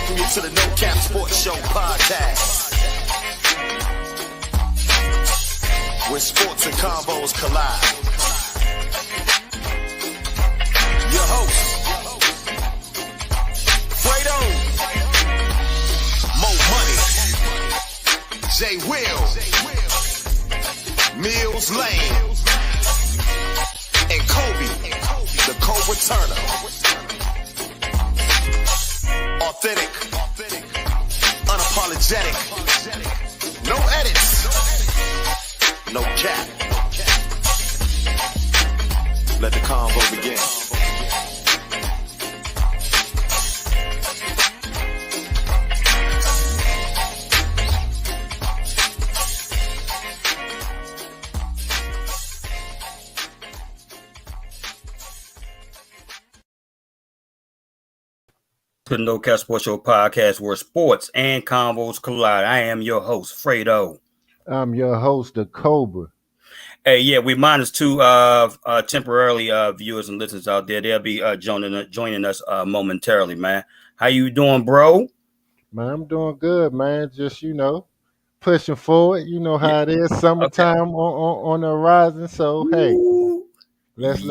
welcome you to the No Cap Sports Show podcast, where sports and combos collide. Your host, Fredo, Mo Money, Jay Will, Mills Lane, and Kobe, the co-returner. Authentic, unapologetic, no edits, no cap. Let the convo begin. To the No Cap Sports Show podcast, where sports and combos collide. I am your host, Fredo. I'm your host, the Cobra. Hey, yeah, we minus two temporarily viewers and listeners out there. They'll be joining us momentarily, man. How you doing, bro? Man, I'm doing good, man. Just, pushing forward. You know how it is. Summertime on the horizon. So, hey, it's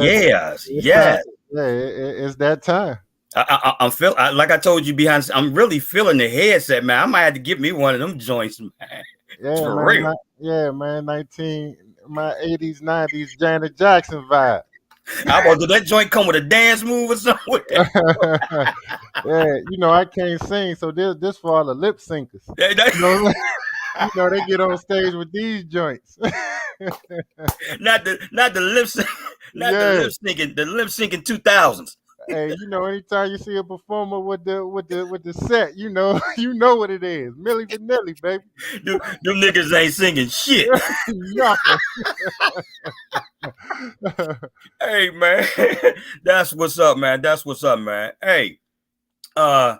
that time. I'm like I told you behind. I'm really feeling the headset, man. I might have to get me one of them joints, man. Yeah, for real. My 80s, 90s Janet Jackson vibe. How about did that joint come with a dance move or something? Yeah, I can't sing, so this for all the lip syncers. They get on stage with these joints. not the lip syncing 2000s. Hey, anytime you see a performer with the set, you know what it is. Milli Vanilli, baby. Them niggas ain't singing shit. Hey, man. That's what's up, man. Hey, I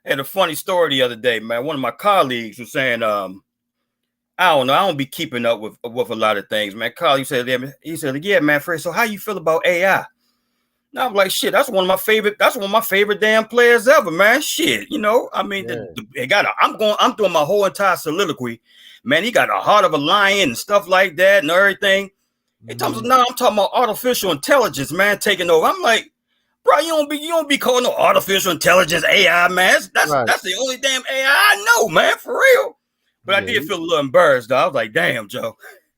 had a funny story the other day, man. One of my colleagues was saying, I don't know, I don't be keeping up with a lot of things, man. Colleague said, yeah, man, Fred, so how you feel about AI? Now I'm like, shit, that's one of my favorite damn players ever, man. Shit, I'm doing my whole entire soliloquy. Man, he got a heart of a lion and stuff like that and everything. I'm talking about artificial intelligence, man, taking over. I'm like, bro, you don't be calling no artificial intelligence AI, man. That's the only damn AI I know, man, for real. But I did feel a little embarrassed, though. I was like, damn, Joe.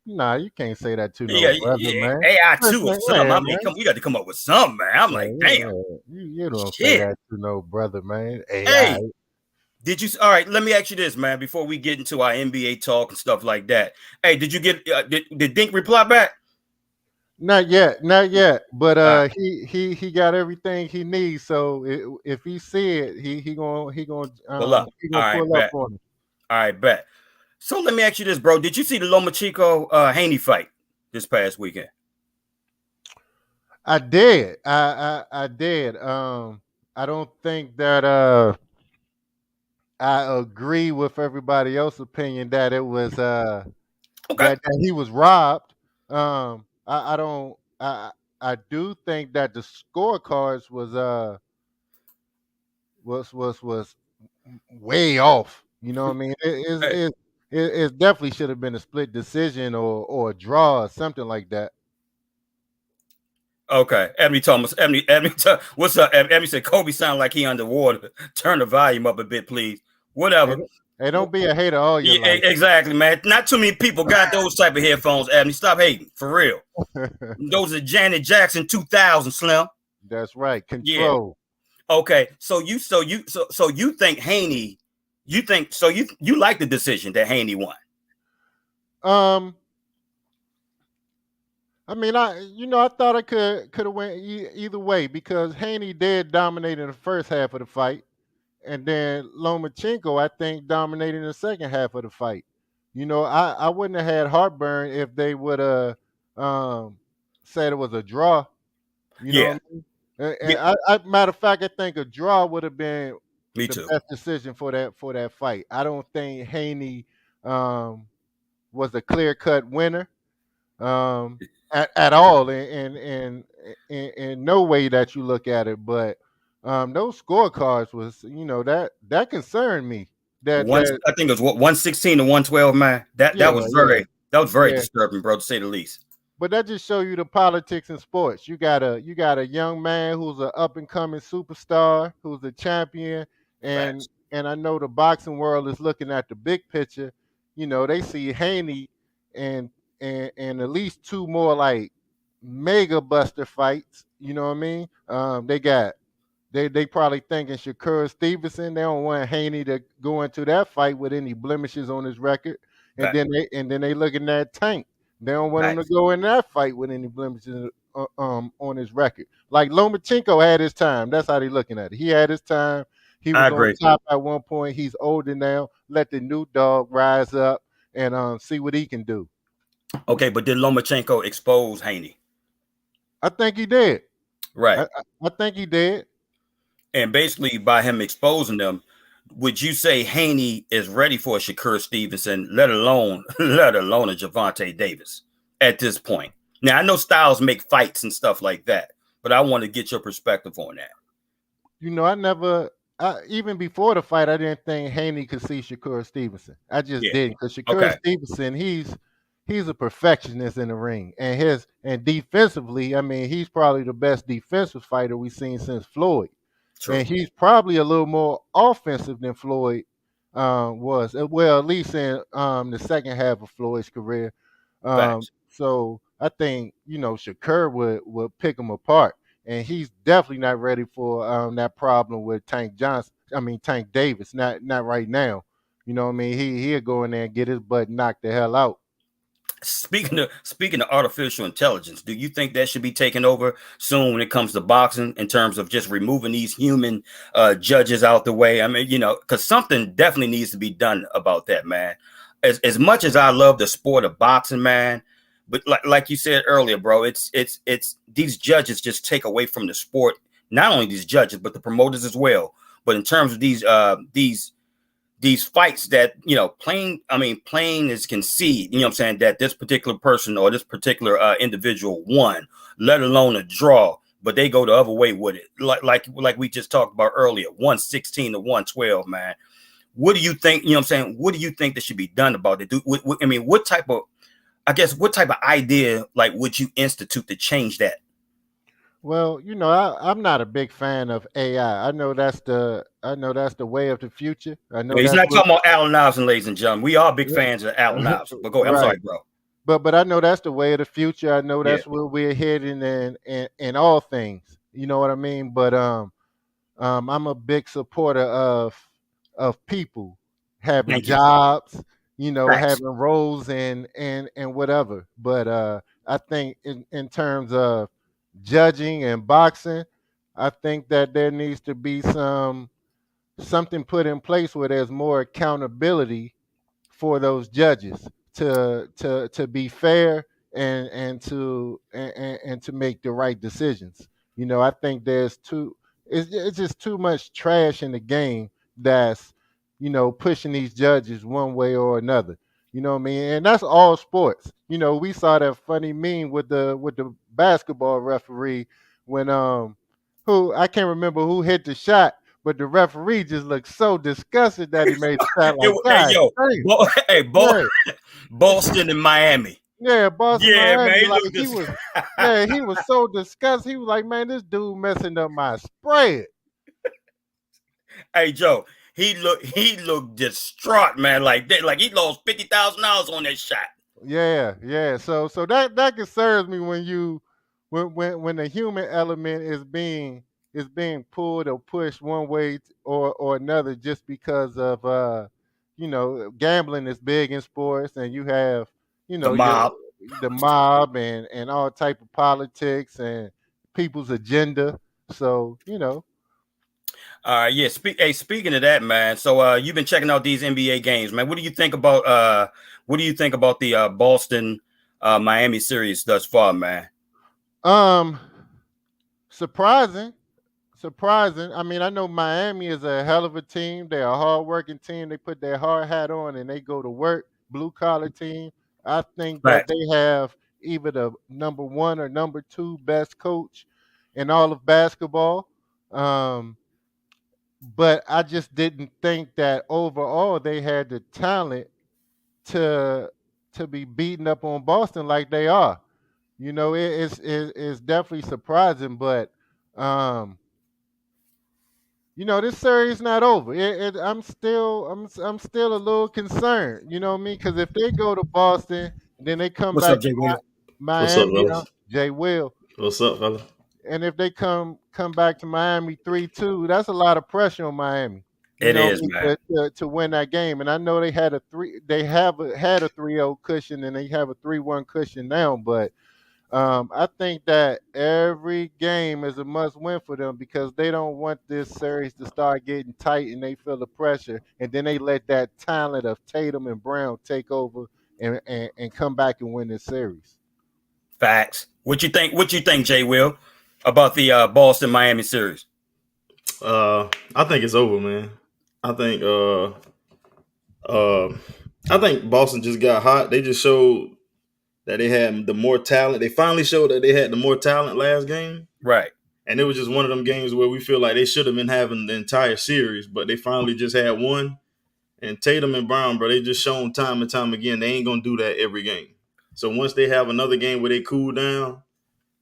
Nah, you can't say that to man. AI too or something. We got to come up with something, man. I'm like, damn. You don't say that to no brother, man. AI. Hey, all right, let me ask you this, man, before we get into our NBA talk and stuff like that. Hey, did you get, did Dink reply back? Not yet. But he got everything he needs. So if he see it, he gonna pull up on him. All right, bet. So let me ask you this, bro. Did you see the Lomachenko Haney fight this past weekend? I did. I did. I don't think that I agree with everybody else's opinion that it was that he was robbed. I don't. I do think that the scorecards was way off. You know what I mean? It definitely should have been a split decision or a draw or something like that. Okay. Ebony Thomas. What's up? Ebony said Kobe sound like he underwater. Turn the volume up a bit, please. Whatever. Hey, don't be a hater all your life. Exactly, man. Not too many people got those type of headphones, Ebony. Stop hating. For real. Those are Janet Jackson 2000, Slim. That's right. Control. Yeah. Okay. So you think Haney, you like the decision that Haney won? I mean, I thought it could have went either way because Haney did dominate in the first half of the fight, and then Lomachenko, I think, dominated in the second half of the fight. I wouldn't have had heartburn if they would have said it was a draw. You know what I mean? And matter of fact, I think a draw would have been the best decision for that fight. I don't think Haney was a clear-cut winner at all in no way that you look at it. But those scorecards was, that concerned me. That One, that I think it was what 116 to 112, man. That Yeah, was yeah, very yeah. disturbing, bro, to say the least. But that just show you the politics in sports. You got a young man who's an up and coming superstar, who's a champion, and Facts. and I know the boxing world is looking at the big picture. They see Haney and and at least two more like mega buster fights. You know what I mean? They probably thinking Shakur Stevenson. They don't want Haney to go into that fight with any blemishes on his record. And Fact, then they looking at Tank. They don't want him to facts. go in that fight with any blemishes on his record. Like Lomachenko had his time. That's how they looking at it. He had his time. He I was on agree. top at one point. He's older now. Let the new dog rise up and see what he can do. Okay, but did Lomachenko expose Haney? I think he did. Right. I think he did. And basically, by him exposing them, would you say Haney is ready for a Shakur Stevenson, let alone a Gervonta Davis at this point? Now I know styles make fights and stuff like that, but I want to get your perspective on that. I never, even before the fight, I didn't think Haney could see Shakur Stevenson. I just Yeah. didn't, because Shakur Okay. Stevenson, he's a perfectionist in the ring, and defensively, I mean, he's probably the best defensive fighter we've seen since Floyd, True. and he's probably a little more offensive than Floyd was. Well, at least in the second half of Floyd's career. Facts. So I think Shakur would pick him apart, and he's definitely not ready for that problem with Tank Johnson. I mean Tank Davis, not right now. You know what I mean? He'll go in there and get his butt knocked the hell out. Speaking of artificial intelligence, do you think that should be taken over soon when it comes to boxing in terms of just removing these human judges out the way? I mean, because something definitely needs to be done about that, man. As much as I love the sport of boxing, man, but like you said earlier, bro, it's these judges just take away from the sport. Not only these judges, but the promoters as well. But in terms of these fights that plain as can see, what I'm saying, that this particular person or this particular individual won, let alone a draw, but they go the other way with it, like we just talked about earlier, 116 to 112, man. What do you think? What I'm saying, what do you think that should be done about it? What type of idea like would you institute to change that? Well, I'm not a big fan of AI. I know that's the way of the future. I know He's that's not what talking about Allen Iverson, ladies and gentlemen. We are big fans of Allen Iverson, but go ahead. I'm right. sorry, bro. But I know that's the way of the future. I know Yeah, that's where we're heading in all things. You know what I mean? But I'm a big supporter of people having thank you. jobs, Facts. having roles and whatever. But I think in terms of judging and boxing, I think that there needs to be something put in place where there's more accountability for those judges to be fair and to make the right decisions. I think it's just too much trash in the game that's pushing these judges one way or another. You know what I mean? And that's all sports. We saw that funny meme with the basketball referee when who I can't remember who hit the shot, but the referee just looked so disgusted that he made the shot like, Hey, God yo, damn. hey, Yeah, Boston and Miami. yeah, Boston, Yeah, man, Miami, he like looked he this. was, yeah, he was so disgusted. He was like, man, this dude messing up my spread. Hey, Joe, he looked distraught, man. Like that, like he lost $50,000 on that shot. Yeah, yeah. So that concerns me when the human element is being pulled or pushed one way or another just because of gambling is big in sports, and you have The your mob. the mob and all type of politics and people's agenda. So Yeah. Speaking of that, man. So you've been checking out these NBA games, man. What do you think about the Boston Miami series thus far, man? um surprising. Surprising. I mean, I know Miami is a hell of a team. They're a hard-working team. They put their hard hat on and they go to work. Blue collar team. I think that Facts. they have either the number one or number two best coach in all of basketball. Um, but I just didn't think that overall they had the talent to be beating up on Boston like they are. You know, it's definitely surprising, but um, you know, this series not over. I'm still a little concerned. You know what I mean? Because if they go to Boston, then they come What's back up, to Jay Will? What's up, Miami. fellas? Jay Will, What's up, fella? and if they come back to Miami 3-2, that's a lot of pressure on Miami. You It know, is, man. to win that game. And I know they had a three. They had a 3-0 cushion, and they have a 3-1 cushion now. But I think that every game is a must win for them because they don't want this series to start getting tight and they feel the pressure. And then they let that talent of Tatum and Brown take over and come back and win this series. Facts. What you think? What you think, Jay Will, about the Boston Miami series? I think it's over, man. I think uh I think Boston just got hot. They just showed that they had the more talent. They finally showed that they had the more talent last game. Right. And it was just one of them games where we feel like they should have been having the entire series, but they finally just had one. And Tatum and Brown, bro, they just shown time and time again they ain't gonna do that every game. So once they have another game where they cool down,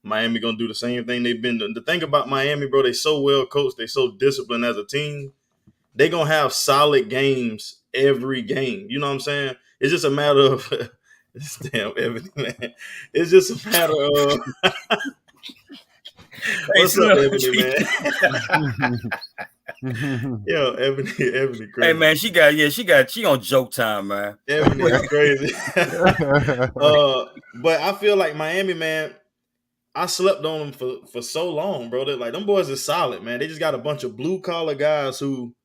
Miami gonna do the same thing they've been doing. The thing about Miami, bro, they so well coached, they so disciplined as a team. They gonna have solid games every game. You know what I'm saying? It's just a matter of this damn Ebony, man. It's just a matter of what's up, Ebony, man? Yo, Ebony crazy. Hey man, she on joke time, man. Ebony is crazy. But I feel like Miami, man, I slept on them for so long, bro. They're like, them boys are solid, man. They just got a bunch of blue collar guys who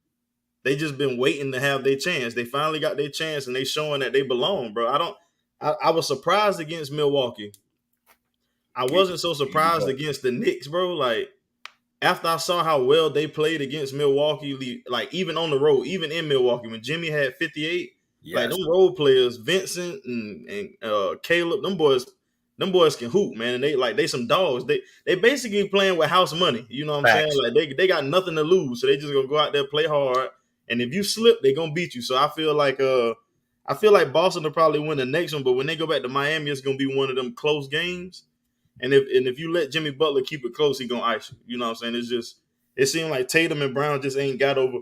they just been waiting to have their chance. They finally got their chance and they showing that they belong, bro. I was surprised against Milwaukee. I wasn't so surprised against the Knicks, bro. Like, after I saw how well they played against Milwaukee, like even on the road, even in Milwaukee, when Jimmy had 58, like them role players, Vincent and Caleb, them boys can hoop, man. And they some dogs. They basically playing with house money. You know what I'm saying? Like they got nothing to lose, so they just gonna go out there, play hard, and if you slip, they gonna beat you. So I feel like Boston will probably win the next one, but when they go back to Miami, it's gonna be one of them close games. And if you let Jimmy Butler keep it close, he gonna ice you. You know what I'm saying? It seemed like Tatum and Brown just ain't got over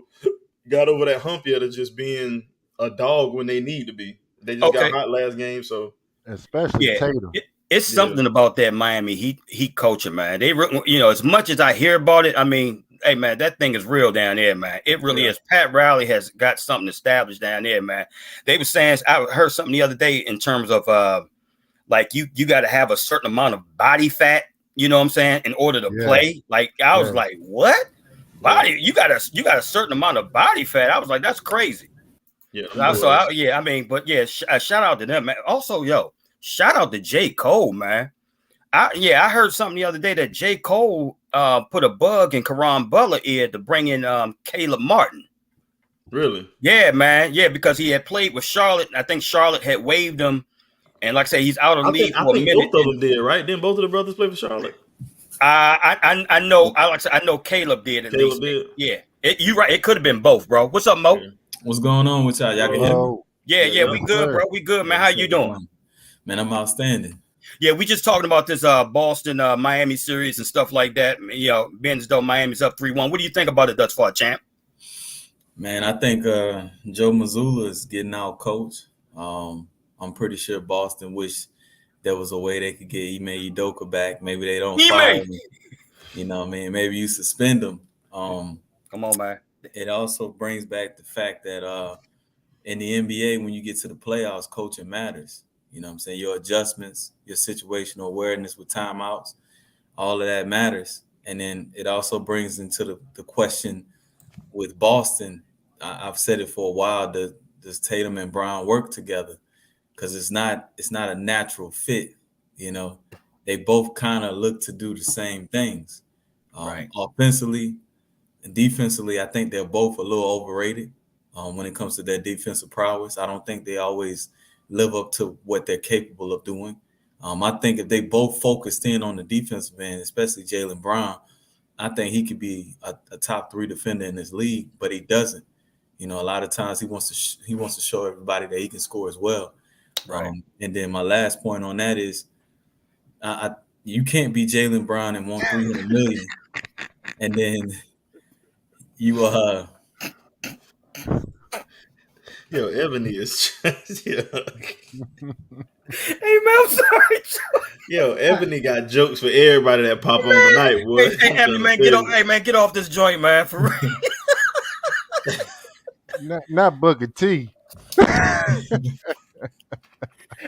that hump yet of just being a dog when they need to be. They just got hot last game, so especially Tatum. It's something about that Miami Heat coaching, man. They, as much as I hear about it, I mean, hey man, that thing is real down there, man. It really is. Pat Riley has got something established down there, man. They were saying, I heard something the other day in terms of like you got to have a certain amount of body fat, you know what I'm saying, in order to play. Like I was like, what? Body? You got a certain amount of body fat. I was like, that's crazy. Yeah. Shout out to them, man. Also, shout out to J. Cole, man. I heard something the other day that J. Cole put a bug in Caron Butler ear to bring in Caleb Martin. Really? Yeah, man. Yeah, because he had played with Charlotte. I think Charlotte had waived him. And like I say, he's out of the league for a minute. Both of them did, right? Didn't both of the brothers play for Charlotte? I know. I know Caleb did at least. Did. Yeah, you right. It could have been both, bro. What's up, Mo? Yeah. What's going on with y'all? Y'all can hear me? Yeah, we good, bro. We good, man. How you doing? Man, I'm outstanding. Yeah, we just talking about this Boston Miami series and stuff like that. Being as though Miami's up 3-1. What do you think about it thus far, champ? Man, I think Joe Mazzulla is getting out coach. I'm pretty sure Boston wish there was a way they could get Ime Udoka back. Maybe they don't fire him. You know what I mean? Maybe you suspend him. Come on, man. It also brings back the fact that in the NBA, when you get to the playoffs, coaching matters. You know what I'm saying? Your adjustments, your situational awareness with timeouts, all of that matters. And then it also brings into the question with Boston. I've said it for a while, does Tatum and Brown work together? Because it's not a natural fit. They both kind of look to do the same things. Right. Offensively and defensively, I think they're both a little overrated when it comes to their defensive prowess. I don't think they always live up to what they're capable of doing. I think if they both focused in on the defensive end, especially Jaylen Brown, I think he could be a top 3 defender in this league, but he doesn't. You know, a lot of times he wants to show everybody that he can score as well. Right. And then my last point on that is, you can't be Jaylen Brown and want $300 million, and then you Yo, Ebony is yeah. Hey man, I'm sorry. Yo, Ebony got jokes for everybody that pop on tonight, boy. Hey, Ebony, man, get off. Hey man, get off this joint, man. For real. Not Booker T.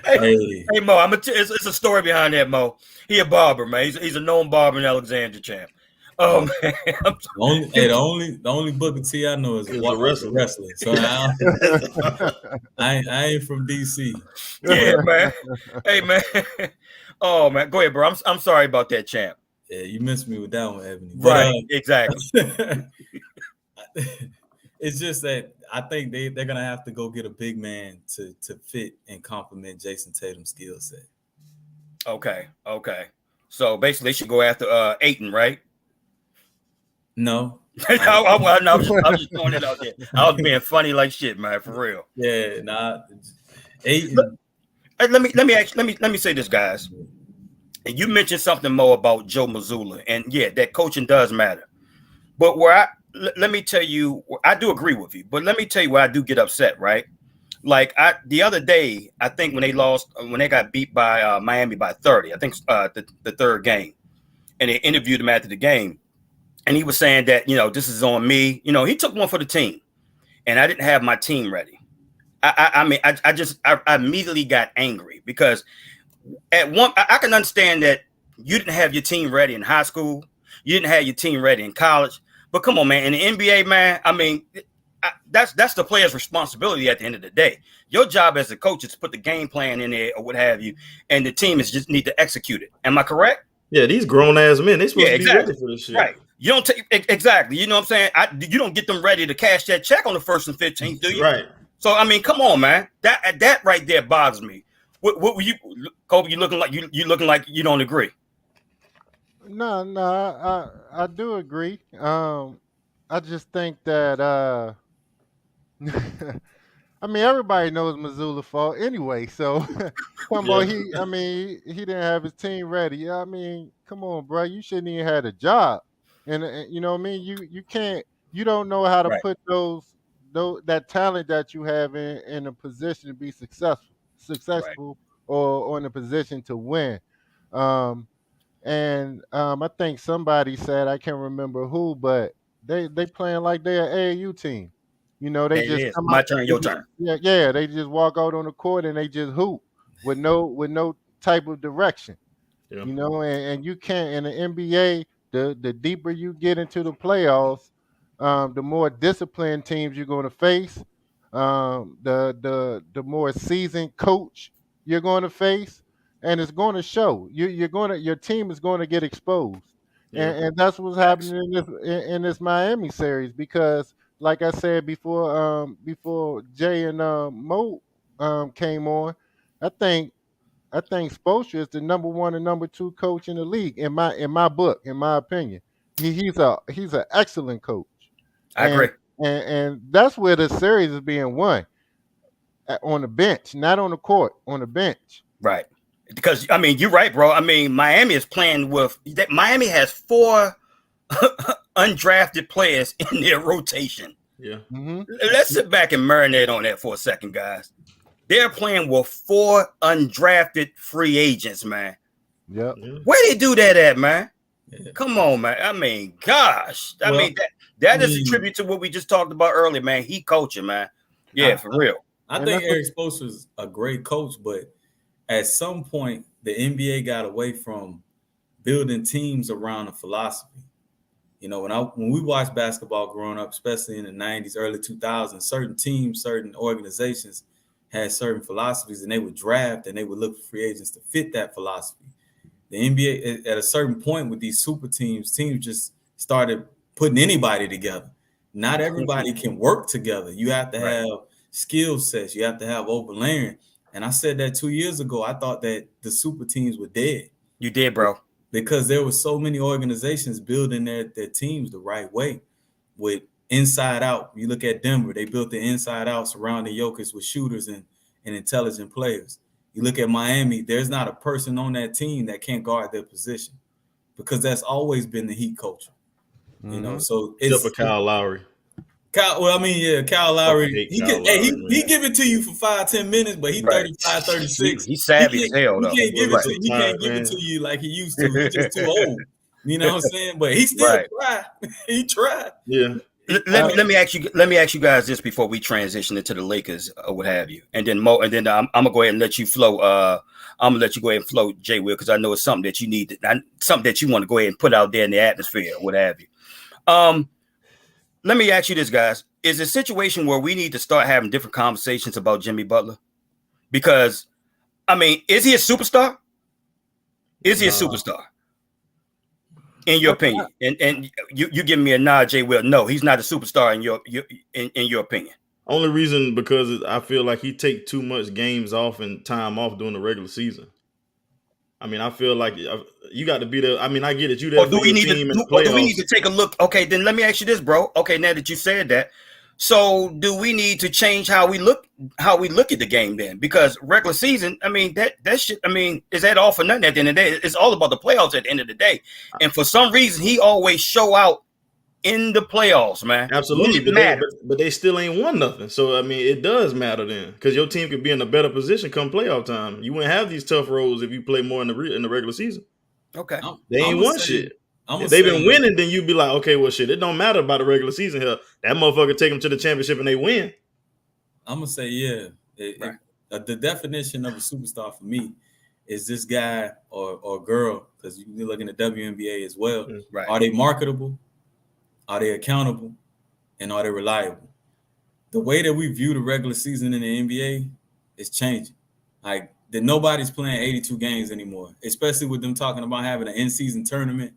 Hey, Mo, it's a story behind that, Mo. He a barber, man. He's a known barber in Alexandria, champ. Oh man, the only Booker T I know is a wrestler. So I ain't from DC. Yeah, man. Hey man. Oh man, go ahead, bro. I'm sorry about that, champ. Yeah, you missed me with that one, Ebony. Right, exactly. It's just that I think they're gonna have to go get a big man to fit and complement Jason Tatum's skill set. Okay. So basically, they should go after Ayton, right? No. I was just throwing it out there. I was being funny like shit, man, for real. Yeah, nah. Ayton. Let me say this, guys. And you mentioned something more about Joe Mazzulla, and yeah, that coaching does matter. But let me tell you, I do agree with you. But let me tell you where I do get upset, right? Like the other day, I think when they got beat by Miami by 30, I think the third game, and they interviewed him after the game, and he was saying that this is on me. He took one for the team, and I didn't have my team ready. I immediately got angry because I can understand that you didn't have your team ready in high school, you didn't have your team ready in college, but come on, man, in the NBA, man, I mean, that's the player's responsibility at the end of the day. Your job as a coach is to put the game plan in there or what have you, and the team is just need to execute it. Am I correct? Yeah, these grown ass men, they supposed to be ready for this shit. Right. You don't take exactly. You know what I'm saying? You don't get them ready to cash that check on the 1st and 15th, do you? Right. So I mean, come on, man. That right there bothers me. What were you, Kobe? You looking like you don't agree? No, I do agree. I just think that I mean, everybody knows Mazzulla fault anyway. So come on, he didn't have his team ready. I mean, come on, bro, you shouldn't even had a job. And you know what I mean? You don't know how to put that talent that you have in a position to be successful or in a position to win. I think somebody said, I can't remember who, but they playing like they're an AAU team. They just come my out, turn, your turn. Yeah, they just walk out on the court and they just hoop with no type of direction. Yeah. And you can't in the NBA. The deeper you get into the playoffs, the more disciplined teams you're going to face. The more seasoned coach you're going to face, and it's going to show. Your team is going to get exposed, and that's what's happening in this Miami series. Because, like I said before Jay and Mo came on, I think Spoelstra is the number 1 and number 2 coach in the league in my book, in my opinion. He's an excellent coach. I agree. And that's where the series is being won, on the bench, not on the court, on the bench. Right. Because I mean, you're right, bro. I mean, Miami is playing with Miami has 4 undrafted players in their rotation. Yeah. Mm-hmm. Let's sit back and marinate on that for a second, guys. They're playing with 4 undrafted free agents, man. Yep. Where they do that at, man? Yeah. Come on, man. I mean, gosh. I mean, that is a tribute to what we just talked about earlier, man. He coaching, man. Yeah, for real. I think Eric Spoelstra is a great coach, but at some point, the NBA got away from building teams around a philosophy. When we watched basketball growing up, especially in the 90s, early 2000s, certain teams, certain organizations had certain philosophies, and they would draft and they would look for free agents to fit that philosophy. The NBA, at a certain point with these super teams just started putting anybody together. Not everybody can work together. You have to have skill sets. You have to have overlaying. And I said that 2 years ago. I thought that the super teams were dead. You did, bro. because there were so many organizations building their teams the right way with inside out. You look at Denver, they built the inside out surrounding Jokic with shooters and intelligent players. You look at Miami, there's not a person on that team that can't guard their position because that's always been the Heat culture. You know, so except for Kyle Lowry. Kyle Lowry, he give it to you for 5-10 minutes, but he 35, 36. He's savvy as hell, though. He can't give it to you like he used to. He's just too old. You know what I'm saying? But he still tried. He tried. Yeah. Let me ask you guys this before we transition into the Lakers or what have you, and then I'm gonna go ahead and let you flow. I'm gonna let you go ahead and flow, Jay Will, because I know it's something that you need, something that you want to go ahead and put out there in the atmosphere, or what have you. Let me ask you this, guys: is a situation where we need to start having different conversations about Jimmy Butler? Because, I mean, is he a superstar? Is he a superstar? In your opinion, and you giving me a nod, Jay Will. No, he's not a superstar in your opinion. Only reason because I feel like he take too much games off and time off during the regular season. I mean, I feel like you got to be there. I mean, I get it. You there for your team in the playoffs. Do we need to take a look? Okay, then let me ask you this, bro. Okay, now that you said that, so do we need to change how we look at the game then? Because regular season, I mean, that shit, I mean, is that all for nothing at the end of the day? It's all about the playoffs at the end of the day. And for some reason, he always show out in the playoffs, man. Absolutely, but they still ain't won nothing. So I mean, it does matter then, because your team could be in a better position come playoff time. You wouldn't have these tough roles if you play more in the regular season. Okay, they ain't won shit. If they've been winning, then you'd be like, okay, well, shit, it don't matter about the regular season here. That motherfucker take them to the championship and they win. I'm gonna say, yeah. The definition of a superstar for me is this guy or girl, because you look in the WNBA as well. Right. Are they marketable? Are they accountable? And are they reliable? The way that we view the regular season in the NBA is changing. Like, nobody's playing 82 games anymore, especially with them talking about having an in-season tournament,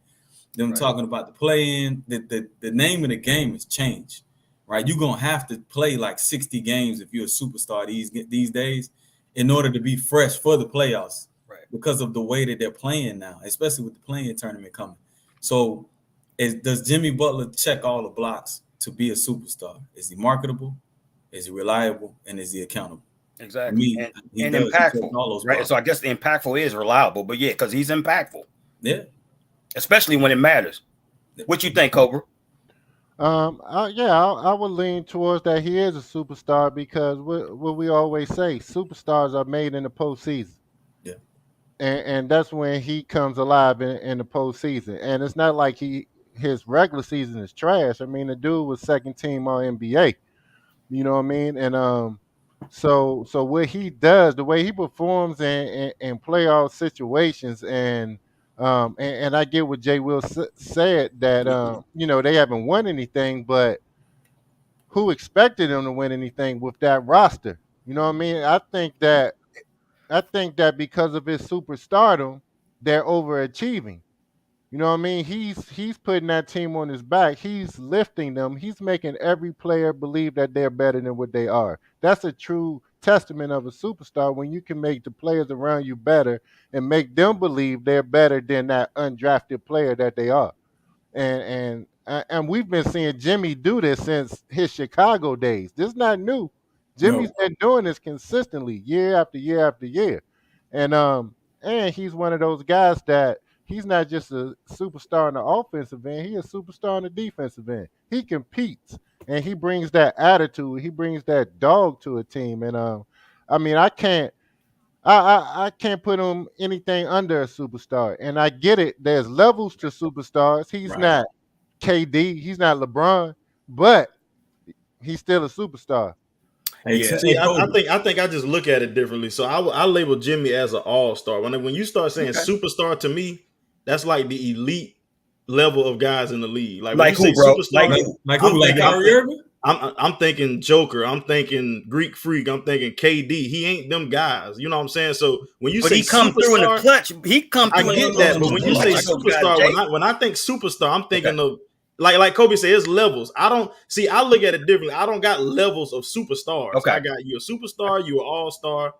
them talking about the play-in. The name of the game has changed, right? You're going to have to play like 60 games if you're a superstar these days in order to be fresh for the playoffs, right? Because of the way that they're playing now, especially with the play-in tournament coming. So does Jimmy Butler check all the blocks to be a superstar? Is he marketable? Is he reliable? And is he accountable? Exactly. And impactful, right? So I guess the impactful is reliable, but yeah, because he's impactful. Yeah. Especially when it matters. What you think, Cobra? I would lean towards that he is a superstar because what we always say, superstars are made in the postseason. Yeah. And that's when he comes alive in the postseason. And it's not like his regular season is trash. I mean, the dude was second team all NBA. You know what I mean? And so what he does, the way he performs in playoff situations, and I get what Jay Will said that they haven't won anything, but who expected them to win anything with that roster? You know what I mean? I think that because of his superstardom, they're overachieving. You know what I mean? He's putting that team on his back. He's lifting them. He's making every player believe that they're better than what they are. That's a true testament of a superstar, when you can make the players around you better and make them believe they're better than that undrafted player that they are. And we've been seeing Jimmy do this since his Chicago days. This is not new. Jimmy's been doing this consistently year after year after year. And he's one of those guys that he's not just a superstar in the offensive end, he's a superstar in the defensive end. He competes and he brings that attitude, he brings that dog to a team. And I mean, I can't put him anything under a superstar. And I get it, there's levels to superstars. He's not KD, he's not LeBron, but he's still a superstar. See, I think I just look at it differently. So I label Jimmy as an all-star. When you start saying superstar, to me, that's like the elite level of guys in the league. Like who, bro? Superstar, like Kyrie Irving? I'm thinking Joker. I'm thinking Greek Freak. I'm thinking KD. He ain't them guys. You know what I'm saying? So when you say he come through in the clutch, he come through. I get that, but when you say superstar, when I think superstar, I'm thinking of like Kobe said, it's levels. I look at it differently. I don't got levels of superstars. Okay. I got you a superstar, you an all-star,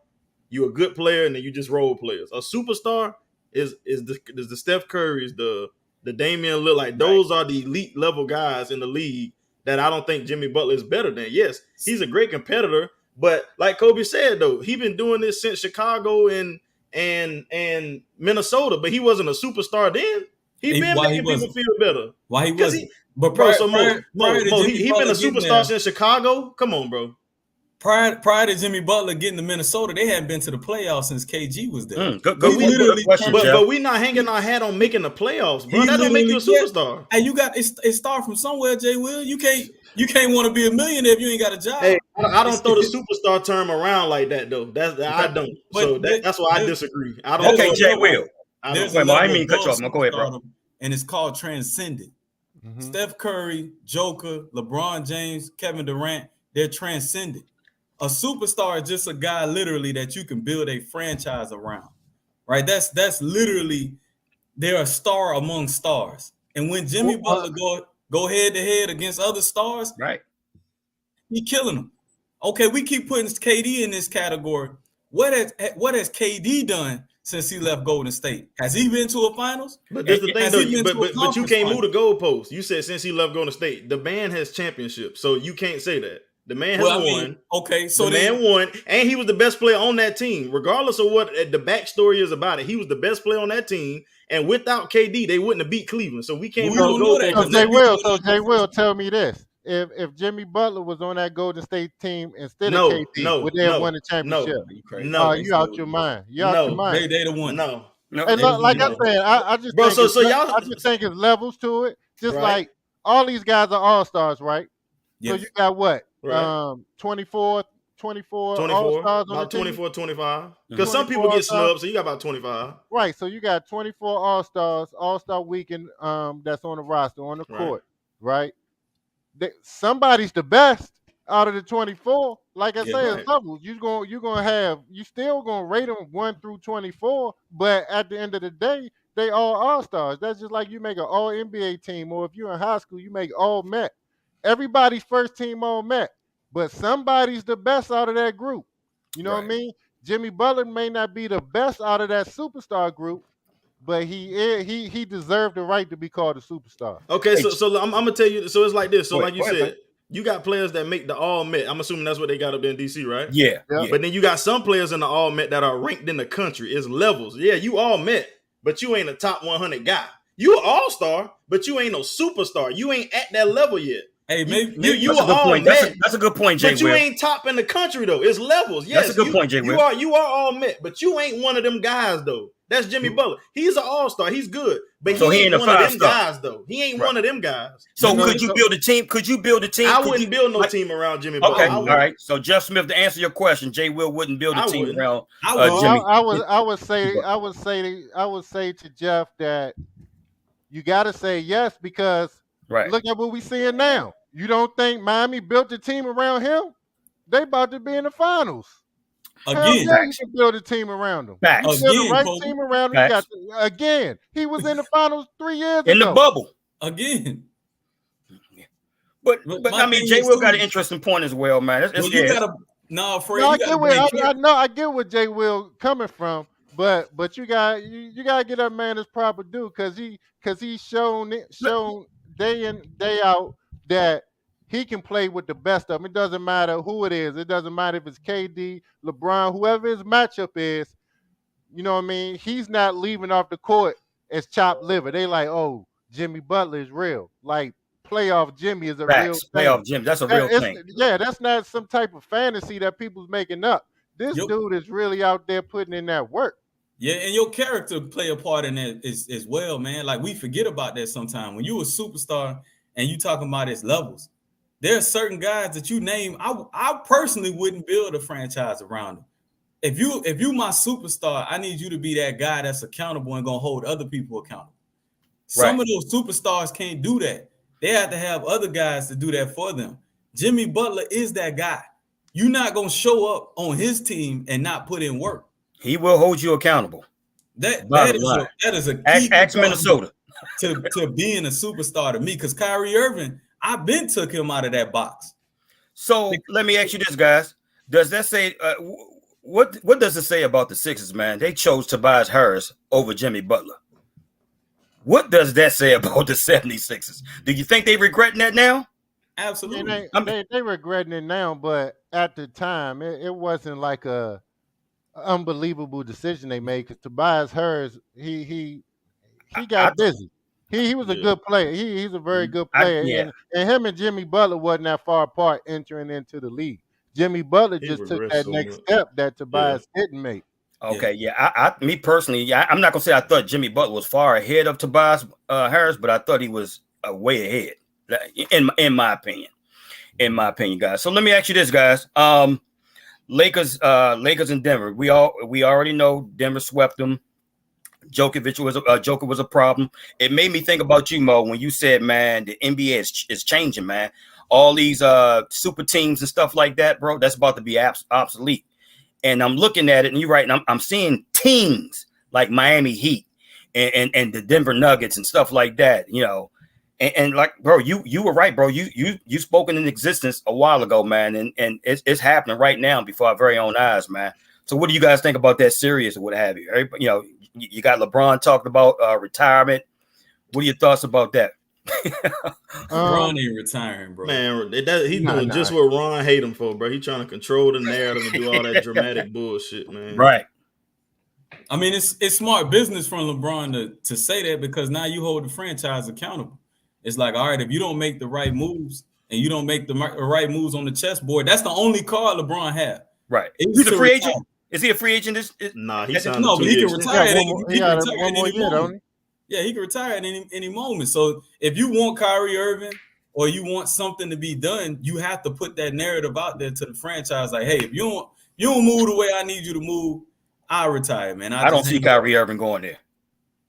you a good player, and then you just role players. A superstar is the Steph Currys, the Damian Lillard. Like those are the elite level guys in the league that I don't think Jimmy Butler is better than. Yes, he's a great competitor, but like Kobe said though, he's been doing this since Chicago and Minnesota, but he wasn't a superstar then. He's been making people feel better. Why he wasn't? But bro, so Mo, he been a superstar since Chicago. Come on, bro. Prior to Jimmy Butler getting to Minnesota, they hadn't been to the playoffs since KG was there. Good question, but we not hanging our hat on making the playoffs, bro. That don't make you a superstar. Hey, you got it start from somewhere, Jay Will. You can't want to be a millionaire if you ain't got a job. Hey, I don't throw the superstar term around like that though. I don't. So that's why I disagree. I don't. Okay, Jay Will. I mean cut you off. Go ahead, bro. And it's called transcendent. Mm-hmm. Steph Curry, Joker, LeBron James, Kevin Durant, they're transcendent. A superstar is just a guy literally that you can build a franchise around, right? That's literally, they're a star among stars. And when Jimmy Butler go head to head against other stars, right, he killing them. Okay, we keep putting KD in this category. What has KD done since he left Golden State? Has he been to a finals? But that's the thing, though. But you can't move the goalposts. You said since he left Golden State, the man has championships, so you can't say that. The man has won. Okay, so the man won, and he was the best player on that team, regardless of what the backstory is about it. He was the best player on that team, and without KD, they wouldn't have beat Cleveland. So we can't go. So Jay Will, tell me this: if Jimmy Butler was on that Golden State team instead of KD, would they have won the championship? No, you out your mind. You out your mind. They the one. No. And like I said, I just I just think it's levels to it. Just like all these guys are all stars, right? Yes. So you got what? Right. 24 all-stars on about 24, 25. Because some people get snubbed, so you got about 25. Right, so you got 24 all-stars, all-star weekend that's on the roster, on the court, right? Somebody's the best out of the 24. Like I say, it's levels. You still gonna rate them 1 through 24, but at the end of the day, they all all-stars. That's just like you make an all-NBA team, or if you're in high school, you make all-Met. Everybody's first team all Met, but somebody's the best out of that group. You know what I mean? Jimmy Butler may not be the best out of that superstar group, but he deserved the right to be called a superstar. Okay, so I'm gonna tell you. So it's like this. So like you said, you got players that make the all Met. I'm assuming that's what they got up there in DC, right? Yeah. But then you got some players in the all Met that are ranked in the country. It's levels. Yeah, you all Met, but you ain't a top 100 guy. You an all-star, but you ain't no superstar. You ain't at that level yet. Hey, maybe you that's a good point. That's a good point, Jay. But you ain't top in the country though. It's levels. Yes, that's a good point, Jay. You are all Met, but you ain't one of them guys though. That's Jimmy Butler. He's an all-star. He's good, but he ain't one of them guys though. He ain't one of them guys. So could you build a team? Could you build a team? I wouldn't build no team around Jimmy Butler. Okay, all right. So Jeff Smith, to answer your question, Jay Will wouldn't build a team around Jimmy. I would say to Jeff that you got to say yes because look at what we seeing now. You don't think Miami built a team around him? They about to be in the finals. Again, you can build a team around him. You build the right team around him. He was in the finals 3 years ago. In the bubble. Again. But I mean, Jay Will got an interesting point as well, man. I get where Jay Will coming from, but you gotta get that man his proper due because he's shown day in, day out that he can play with the best of them. It doesn't matter who it is. It doesn't matter if it's KD, LeBron, whoever his matchup is. You know what I mean? He's not leaving off the court as chopped liver. They like, oh, Jimmy Butler is real. Like playoff Jimmy is a real thing. Playoff Jimmy, that's a real thing. Yeah, that's not some type of fantasy that people's making up. This dude is really out there putting in that work. Yeah, and your character play a part in that as well, man. Like we forget about that sometimes. When you a superstar and you talking about his levels, there are certain guys that you name. I personally wouldn't build a franchise around him. If you my superstar, I need you to be that guy that's accountable and gonna hold other people accountable. Some of those superstars can't do that. They have to have other guys to do that for them. Jimmy Butler is that guy. You're not gonna show up on his team and not put in work. He will hold you accountable. That is a key ask Minnesota to being a superstar to me, because Kyrie Irving, I've been took him out of that box. So let me ask you this, guys. Does that say what does it say about the Sixers, man? They chose Tobias Harris over Jimmy Butler. What does that say about the 76ers? Do you think they regretting that now? Absolutely. They regretting it now, but at the time, it wasn't like a unbelievable decision they made because Tobias Harris, he got busy. He was a good player. He's a very good player. And him and Jimmy Butler wasn't that far apart entering into the league. Jimmy Butler just took that next step that Tobias didn't make. Okay, me personally, I'm not gonna say I thought Jimmy Butler was far ahead of Tobias Harris, but I thought he was way ahead, in my opinion. In my opinion, guys. So let me ask you this, guys. Lakers and Denver. We already know Denver swept them. Joker was a problem. It made me think about you, Mo, when you said, man, the NBA is changing, man. All these super teams and stuff like that, bro, that's about to be obsolete. And I'm looking at it, and you're right, and I'm seeing teams like Miami Heat and the Denver Nuggets and stuff like that, you know. And like, bro, you were right, bro. You spoken in existence a while ago, man, and it's happening right now before our very own eyes, man. So what do you guys think about that series or what have you? You know, you got LeBron talking about retirement. What are your thoughts about that? LeBron ain't retiring, bro. Man, he's doing just what Ron hate him for, bro. He trying to control the narrative and do all that dramatic bullshit, man. Right. I mean, it's smart business from LeBron to say that because now you hold the franchise accountable. It's like, all right, if you don't make the right moves and you don't make the right moves on the chessboard, that's the only card LeBron have. Right. He's a free agent. Is he a free agent? Nah, he signed no, but he can retire. He got one more year, don't he? Yeah, he can retire at any moment. So if you want Kyrie Irving or you want something to be done, you have to put that narrative out there to the franchise. Like, hey, if you don't move the way I need you to move, I'll retire, man. I don't see Kyrie Irving going there.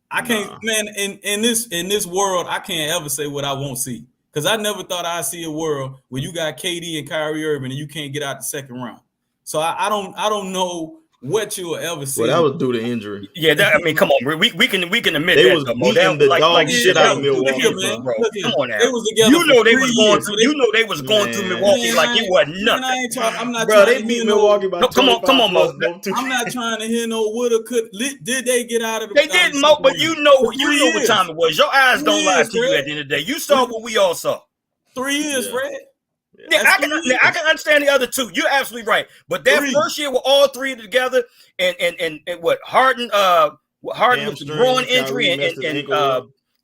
I can't, man. In this world, I can't ever say what I won't see because I never thought I'd see a world where you got KD and Kyrie Irving and you can't get out the second round. So I don't know what you'll ever see. Well, that was due to injury. Yeah, I mean, come on, we can admit they that. was beating the dog shit out of Milwaukee, bro. Come on now. They was together you know they for 3 was going years, through. You know they was going through Milwaukee like it wasn't nothing. I'm not bro, trying they to beat hear Milwaukee by come on, Mo. I'm not trying to hear no woulda could. Did they get out of the? They didn't, Mo. But you know what time it was. Your eyes don't lie to you Fred. at the end of the day. You saw what we all saw. 3 years, Fred. Yeah, I can understand the other two. You're absolutely right. But that first year with all three together and what Harden with the growing injury and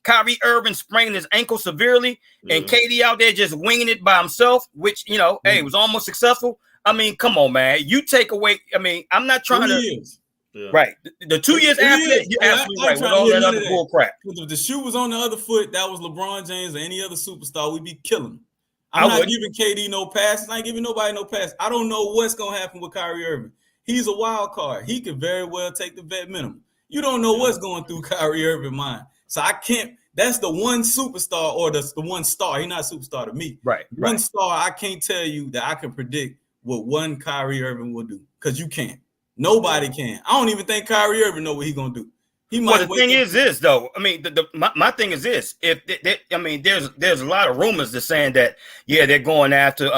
Kyrie Irving spraining his ankle severely and KD out there just winging it by himself, which, you know, hey, was almost successful. I mean, come on, man. You take away, I mean, I'm not trying 3 to years. Yeah. Right. The 2 years after that, you're absolutely right. With all that other bull crap. If the shoe was on the other foot, that was LeBron James or any other superstar, we'd be killing him. I'm not giving KD no passes. I ain't giving nobody no pass. I don't know what's going to happen with Kyrie Irving. He's a wild card. He could very well take the vet minimum. You don't know what's going through Kyrie Irving's mind. So I can't. That's the one superstar or the one star. He's not a superstar to me. Right. One star, I can't tell you that I can predict what one Kyrie Irving will do because you can't. Nobody can. I don't even think Kyrie Irving know what he's going to do. Well, the thing is this, though. I mean, my thing is this. There's a lot of rumors that's saying that, yeah, they're going after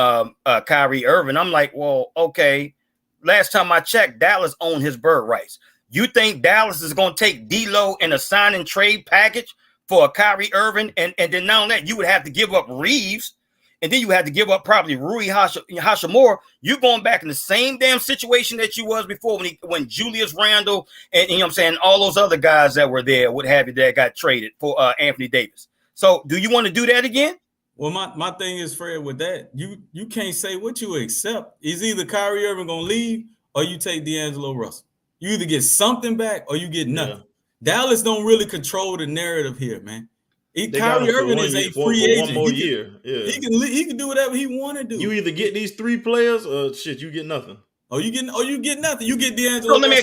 Kyrie Irving. I'm like, well, okay. Last time I checked, Dallas owned his bird rights. You think Dallas is going to take D'Lo in a sign and trade package for a Kyrie Irving? And then not only that, you would have to give up Reeves. And then you had to give up probably Rui Hachimura. You're going back in the same damn situation that you was before when Julius Randle and you know what I'm saying, all those other guys that were there, what have you, that got traded for Anthony Davis. So do you want to do that again? Well, my thing is, Fred, with that, you can't say what you accept. Is either Kyrie Irving going to leave or you take D'Angelo Russell. You either get something back or you get nothing. Yeah. Dallas don't really control the narrative here, man. Kyrie Irving is a free agent. 1 more year. Yeah. He can do whatever he want to do. You either get these 3 players or shit, you get nothing. You get nothing. You get D'Angelo. So let me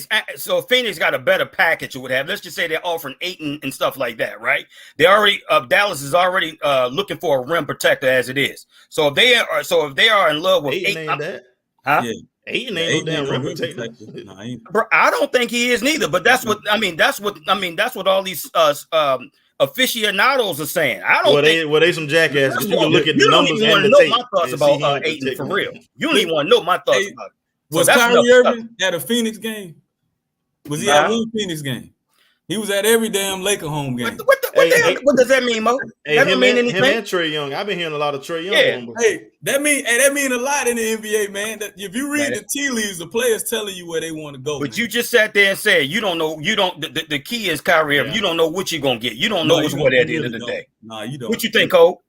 ask so Phoenix got a better package it would have. Let's just say they're offering 8 and stuff like that, right? They already Dallas is already looking for a rim protector as it is. So if they are in love with 8 ain't that. Huh? Yeah. 8 ain't no damn rim protector. Bro, I don't think he is neither, but that's what all these aficionados are saying. I don't think they some jackasses. You can look at the you numbers don't even and want to the know my thoughts about Ayton for real. You don't even want to know my thoughts about it. Was that's Kyrie enough stuff. Irving at a Phoenix game? Was he Nah. at one Phoenix game? He was at every damn Laker home game. What the hell? What does that mean, Mo? Hey, that don't mean him anything. and Trae Young. I've been hearing a lot of Trae Young. Yeah. rumors. Hey, that mean a lot in the NBA, man. That if you read Man, the tea leaves, the players telling you where they want to go. But man. you just sat there and said you don't know. You don't. The key is Kyrie Irving. Yeah. You don't know what you're gonna get. You don't No, know you what's don't. what at the You end of really the don't. day. Nah, you don't. What you think, Cole?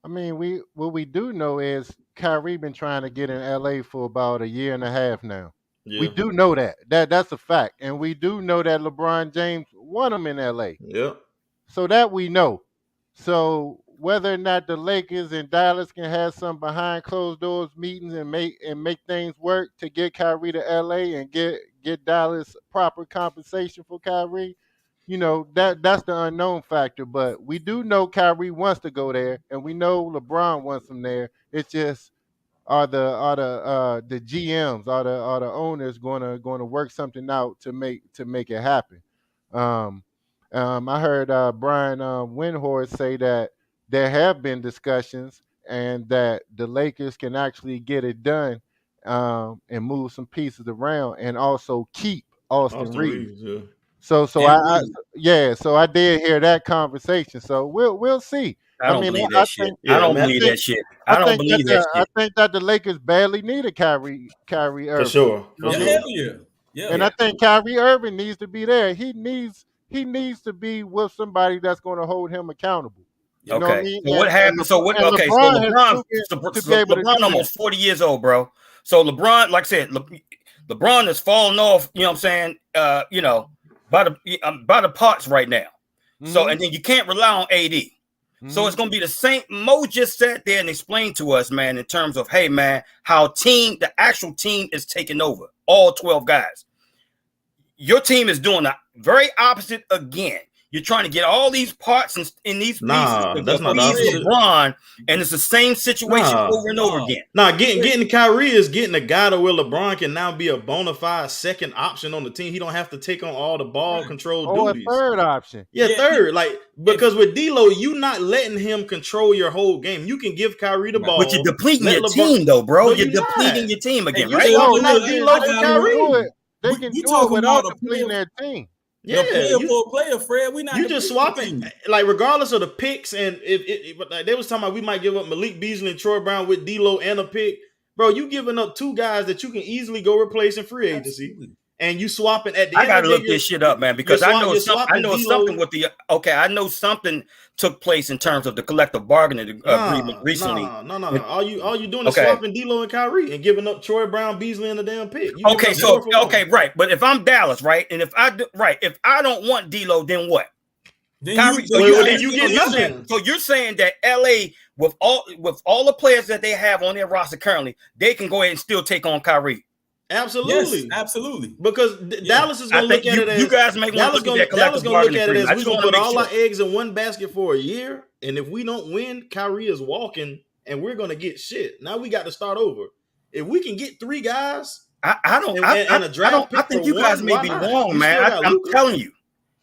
I mean, what we do know is Kyrie been trying to get in LA for about a year and a half now. Yeah. We do know that's a fact, and we do know that LeBron James won him in LA. Yep. So that we know. So whether or not the Lakers and Dallas can have some behind closed doors meetings and make things work to get Kyrie to LA and get Dallas proper compensation for Kyrie, that's the unknown factor. But we do know Kyrie wants to go there, and we know LeBron wants him there. It's just are the GMs, are the owners gonna work something out to make it happen. I heard Brian Windhorst say that there have been discussions and that the Lakers can actually get it done and move some pieces around and also keep Austin Reeves. Yeah. So Yeah, so I did hear that conversation. So we'll see. I don't believe that shit. Yeah, I don't man. believe that shit. I don't believe that I shit. think that the Lakers badly needed Kyrie Irving. For sure. You know Yeah, what I mean? hell yeah. Yeah. And I think Kyrie Irving needs to be there. He needs to be with somebody that's going to hold him accountable. You know what I Okay. mean? So what happened? So what? and Okay. So LeBron has LeBron, to be able to do LeBron that. almost 40 years old, bro. So LeBron, like I said, LeBron is falling off. You know what I'm saying? By the parts right now. So and then you can't rely on AD. So it's gonna be the same. Mo just sat there and explained to us, man, in terms of, hey, man, how the actual team is taking over, all 12 guys. Your team is doing the very opposite again. You're trying to get all these parts in these pieces Nah, to that's go not the please opposite. LeBron, and it's the same situation Nah. over and over again. Nah, getting Kyrie is getting a guy to where LeBron can now be a bona fide second option on the team. He don't have to take on all the ball control or duties. a third option. Yeah, Yeah, third. Like, because with D'Lo, you not letting him control your whole game. You can give Kyrie the ball. But you're depleting let your LeBron- team, though, bro. No, you're you're depleting not. your team again, you right? say- No, Look, not look, D'Lo I to got Kyrie. They We- can we do it talking without about a depleting player- their team. Yeah, player you- for a player, Fred. We not You just depleting swapping, the team. like, regardless of the picks, and but like, they was talking about we might give up Malik Beasley and Troy Brown with D'Lo and a pick. Bro, you giving up two guys that you can easily go replace in free agency, Absolutely. and you swapping at the I end gotta of look the year, this shit up, man, because I know you're something. I swapping know D'Lo. something with the. Okay, I know something took place in terms of the collective bargaining agreement recently. No. All you doing is Okay. swapping D'Lo and Kyrie and giving up Troy Brown, Beasley, and the damn pick. You Okay, giving up so four for one. okay, right. But if I'm Dallas, right, and if I don't want D'Lo, then what? Then Kyrie, you, so well, you're then you get nothing. saying, so you're saying that LA, with all the players that they have on their roster currently, they can go ahead and still take on Kyrie. Absolutely. yes, absolutely. Because Dallas is I going to look think at it as you guys may want to Dallas look at that Dallas collective going to look bargaining at it agreement. I as just we're want going to to make put all sure. our eggs in one basket for a year, and if we don't win, Kyrie is walking, and we're going to get shit. Now we got to start over. If we can get three guys, I and a draft pick think for you guys one, may why be not? wrong, You man. still got I'm Luka. telling you,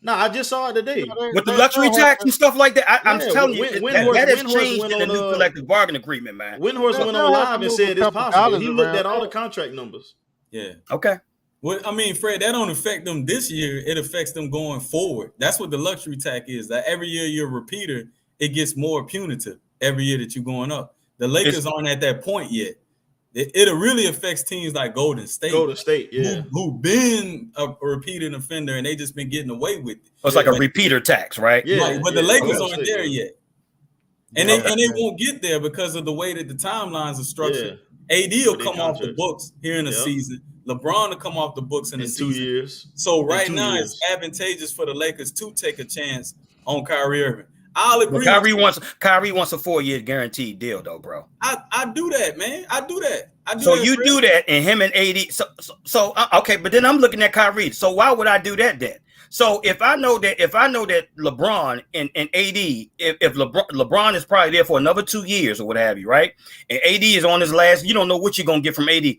I just saw it today. with the luxury tax and stuff like that, I'm Yeah, telling you that has Windhorst changed went in the on, new collective bargaining agreement, man. Windhorst They'll went have on to live and move said a it's couple possible. dollars He looked at around. all the contract numbers. Yeah. Okay. Well, I mean, Fred, that don't affect them this year. It affects them going forward. That's what the luxury tax is. That every year you're a repeater, it gets more punitive every year that you're going up. The Lakers aren't at that point yet. It really affects teams like Golden State. Golden State, yeah. Who been a repeating offender and they just been getting away with it. It's like a repeater tax, right? Yeah, Right, but the Lakers Golden aren't State, there yeah. yet. And they won't get there because of the way that the timelines are structured. AD will With their come off the contracts. books here in the Yep. season. LeBron will come off the books in the In 2 season. years. So In right 2 now, years. it's advantageous for the Lakers to take a chance on Kyrie Irving. I'll agree. But with Kyrie wants a 4-year guaranteed deal, though, bro. I do that, man. I do that. So you Fred. do that, and him and AD. So okay, but then I'm looking at Kyrie. So why would I do that then? So if I know that LeBron and AD, if LeBron is probably there for another 2 years or what have you, right? And AD is on his last, you don't know what you're gonna get from AD.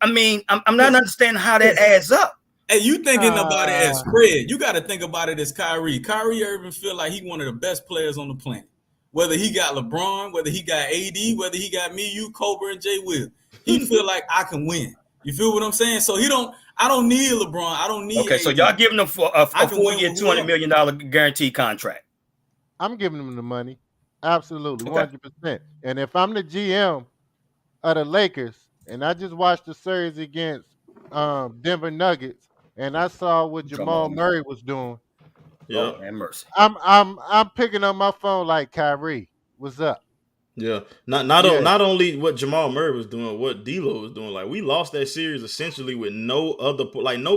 I mean, I'm not understanding how that adds up. Hey, you thinking about it as Fred. You got to think about it as Kyrie. Kyrie Irving feel like he one of the best players on the planet. Whether he got LeBron, whether he got AD, whether he got me, you, Cobra, and Jay Will. He feel like I can win. You feel what I'm saying? So I don't need LeBron. I don't need Okay, so AD. y'all giving him a I can win 4-year, with $200 million guaranteed contract. I'm giving them the money. Absolutely, Okay. 100%. And if I'm the GM of the Lakers and I just watched the series against Denver Nuggets and I saw what Come Jamal on, man. Murray was doing, Yeah. Lord have mercy. I'm picking up my phone like, Kyrie, what's up? Yeah, not Yeah. not only what Jamal Murray was doing, what D'Lo was doing. Like we lost that series essentially with no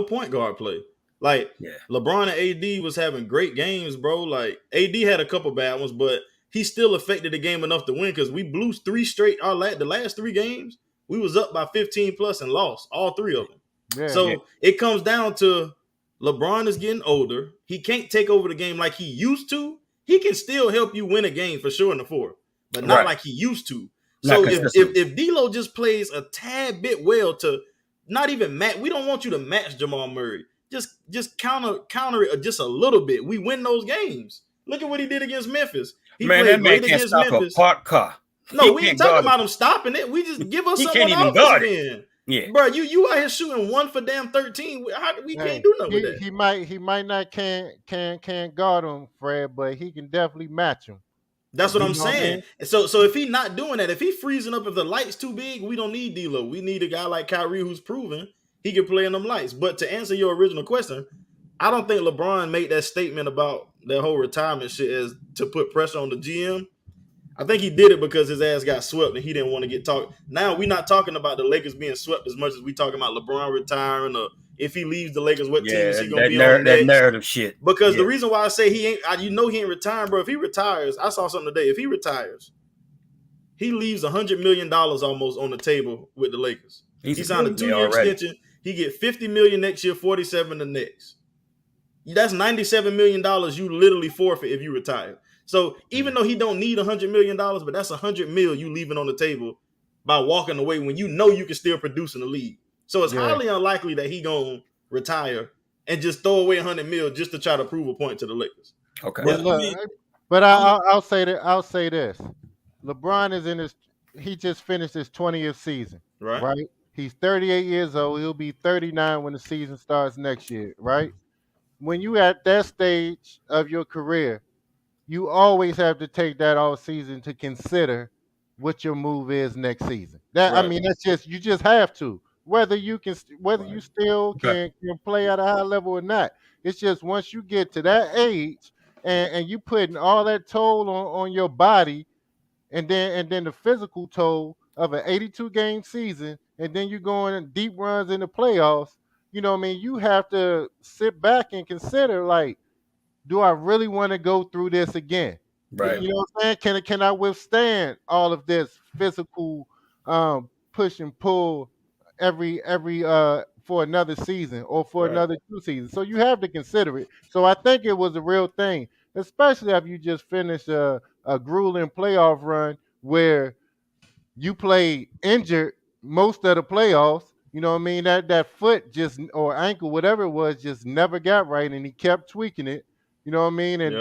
point guard play. Like Yeah. LeBron and AD was having great games, bro. Like AD had a couple bad ones, but he still affected the game enough to win because we blew 3 straight. The last 3 games we was up by 15 plus and lost all 3 of them. Yeah. So it comes down to LeBron is getting older. He can't take over the game like he used to. He can still help you win a game for sure in the fourth, but not Right. like he used to. Not So consistent. if D'Lo just plays a tad bit well to not even match, we don't want you to match Jamal Murray. Just counter it just a little bit. We win those games. Look at what he did against Memphis. He Man, played that man great can't against stop Memphis. a parked car. No, He we ain't can't talking guard about him stopping it. We just give us He someone can't even offensive guard it. end. Yeah. Bro, you out here shooting 1 for damn 13. We Hey, can't do nothing with that. he might not can guard him, Fred, but he can definitely match him. That's what You I'm know what I saying. mean? So if he's not doing that, if he's freezing up, if the light's too big, we don't need D'Lo. We need a guy like Kyrie who's proven he can play in them lights. But to answer your original question, I don't think LeBron made that statement about that whole retirement shit as to put pressure on the GM. I think he did it because his ass got swept and he didn't want to get talked. Now we're not talking about the Lakers being swept as much as we talking about LeBron retiring or if he leaves the Lakers, what team is he gonna be on next? That narrative shit. Because Yeah. the reason why I say he ain't retiring, bro. If he retires, I saw something today. If he retires, he leaves $100 million almost on the table with the Lakers. He signed a 2-year extension. He get $50 million next year, 47 the next. That's $97 million you literally forfeit if you retire. So even though he don't need $100 million, but that's $100 million you leaving on the table by walking away when you know you can still produce in the league. So it's highly unlikely that he gonna retire and just throw away $100 million just to try to prove a point to the Lakers. Okay. But look, I'll say that. I'll say this: LeBron is he just finished his 20th season, Right? He's 38 years old. He'll be 39 when the season starts next year, right? When you at that stage of your career, you always have to take that all season to consider what your move is next season. I mean, that's just you just have to. Whether you still can play at a high level or not. It's just once you get to that age and you putting all that toll on your body and then the physical toll of an 82 game season, and then you going in deep runs in the playoffs, you know what I mean? You have to sit back and consider, like, do I really want to go through this again? Right. You know what I'm saying? Can I withstand all of this physical push and pull every for another season or for another 2 seasons? So you have to consider it. So I think it was a real thing, especially if you just finished a grueling playoff run where you played injured most of the playoffs. You know what I mean? That foot just or ankle, whatever it was, just never got right, and he kept tweaking it. You know what I mean? And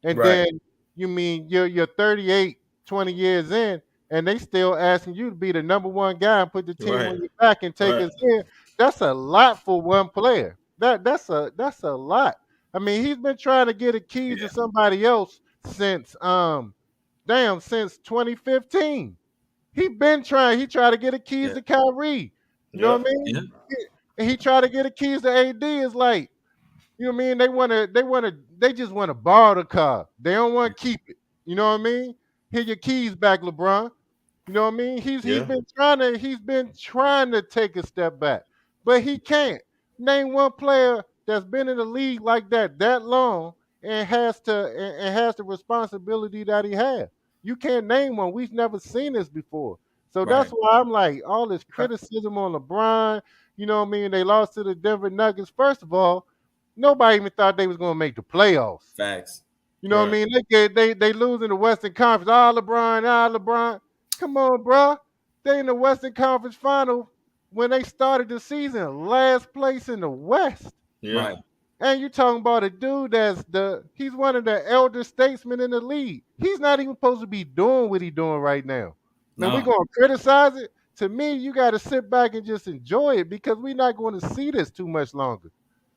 then you mean you're 38, 20 years in, and they still asking you to be the number one guy and put the team on your back and take us in. That's a lot for one player. That's a lot. I mean, he's been trying to get a keys to somebody else since 2015. He tried to get a keys to Kyrie. You know what I mean? And he tried to get a keys to AD. It's like, you know what I mean? They just want to borrow the car. They don't want to keep it. You know what I mean? Here your keys back, LeBron. You know what I mean? He's been trying to take a step back, but he can't. Name one player that's been in the league like that long and has the responsibility that he has. You can't name one. We've never seen this before. So that's why I'm like, all this criticism on LeBron, you know what I mean? They lost to the Denver Nuggets. First of all, nobody even thought they was going to make the playoffs. Facts. You know what I mean? They lose in the Western Conference. LeBron. Come on, bro. They in the Western Conference Final when they started the season, last place in the West. Yeah. Right. And you talking about a dude he's one of the elder statesmen in the league. He's not even supposed to be doing what he's doing right now. Now we're gonna criticize it. To me, you got to sit back and just enjoy it because we're not going to see this too much longer.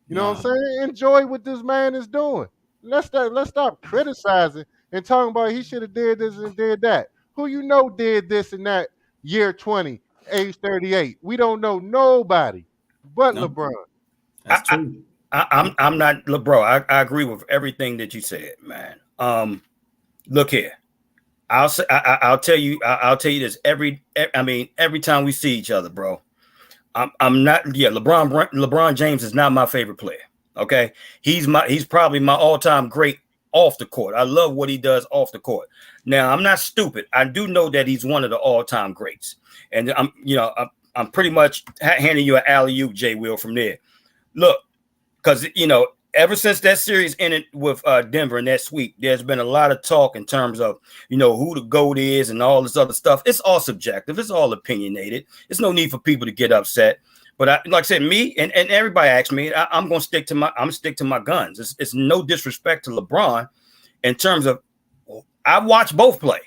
You know what I'm saying? Enjoy what this man is doing. Let's stop criticizing and talking about he should have did this and did that. Who you know did this and that year 20, age 38? We don't know nobody but No. LeBron. That's true. I'm not, bro. I agree with everything that you said, man. Look here. I'll tell you this every time we see each other, bro. I'm not. Yeah, LeBron James is not my favorite player. Okay, he's probably my all-time great off the court. I love what he does off the court. Now, I'm not stupid. I do know that he's one of the all-time greats, and I'm pretty much handing you an alley-oop, Jay Will, from there. Look, because ever since that series ended with Denver and that sweep, there's been a lot of talk in terms of, who the GOAT is and all this other stuff. It's all subjective. It's all opinionated. There's no need for people to get upset. But like I said, me and everybody asks me, I'm going to stick to my guns. It's no disrespect to LeBron in terms of I watch both play.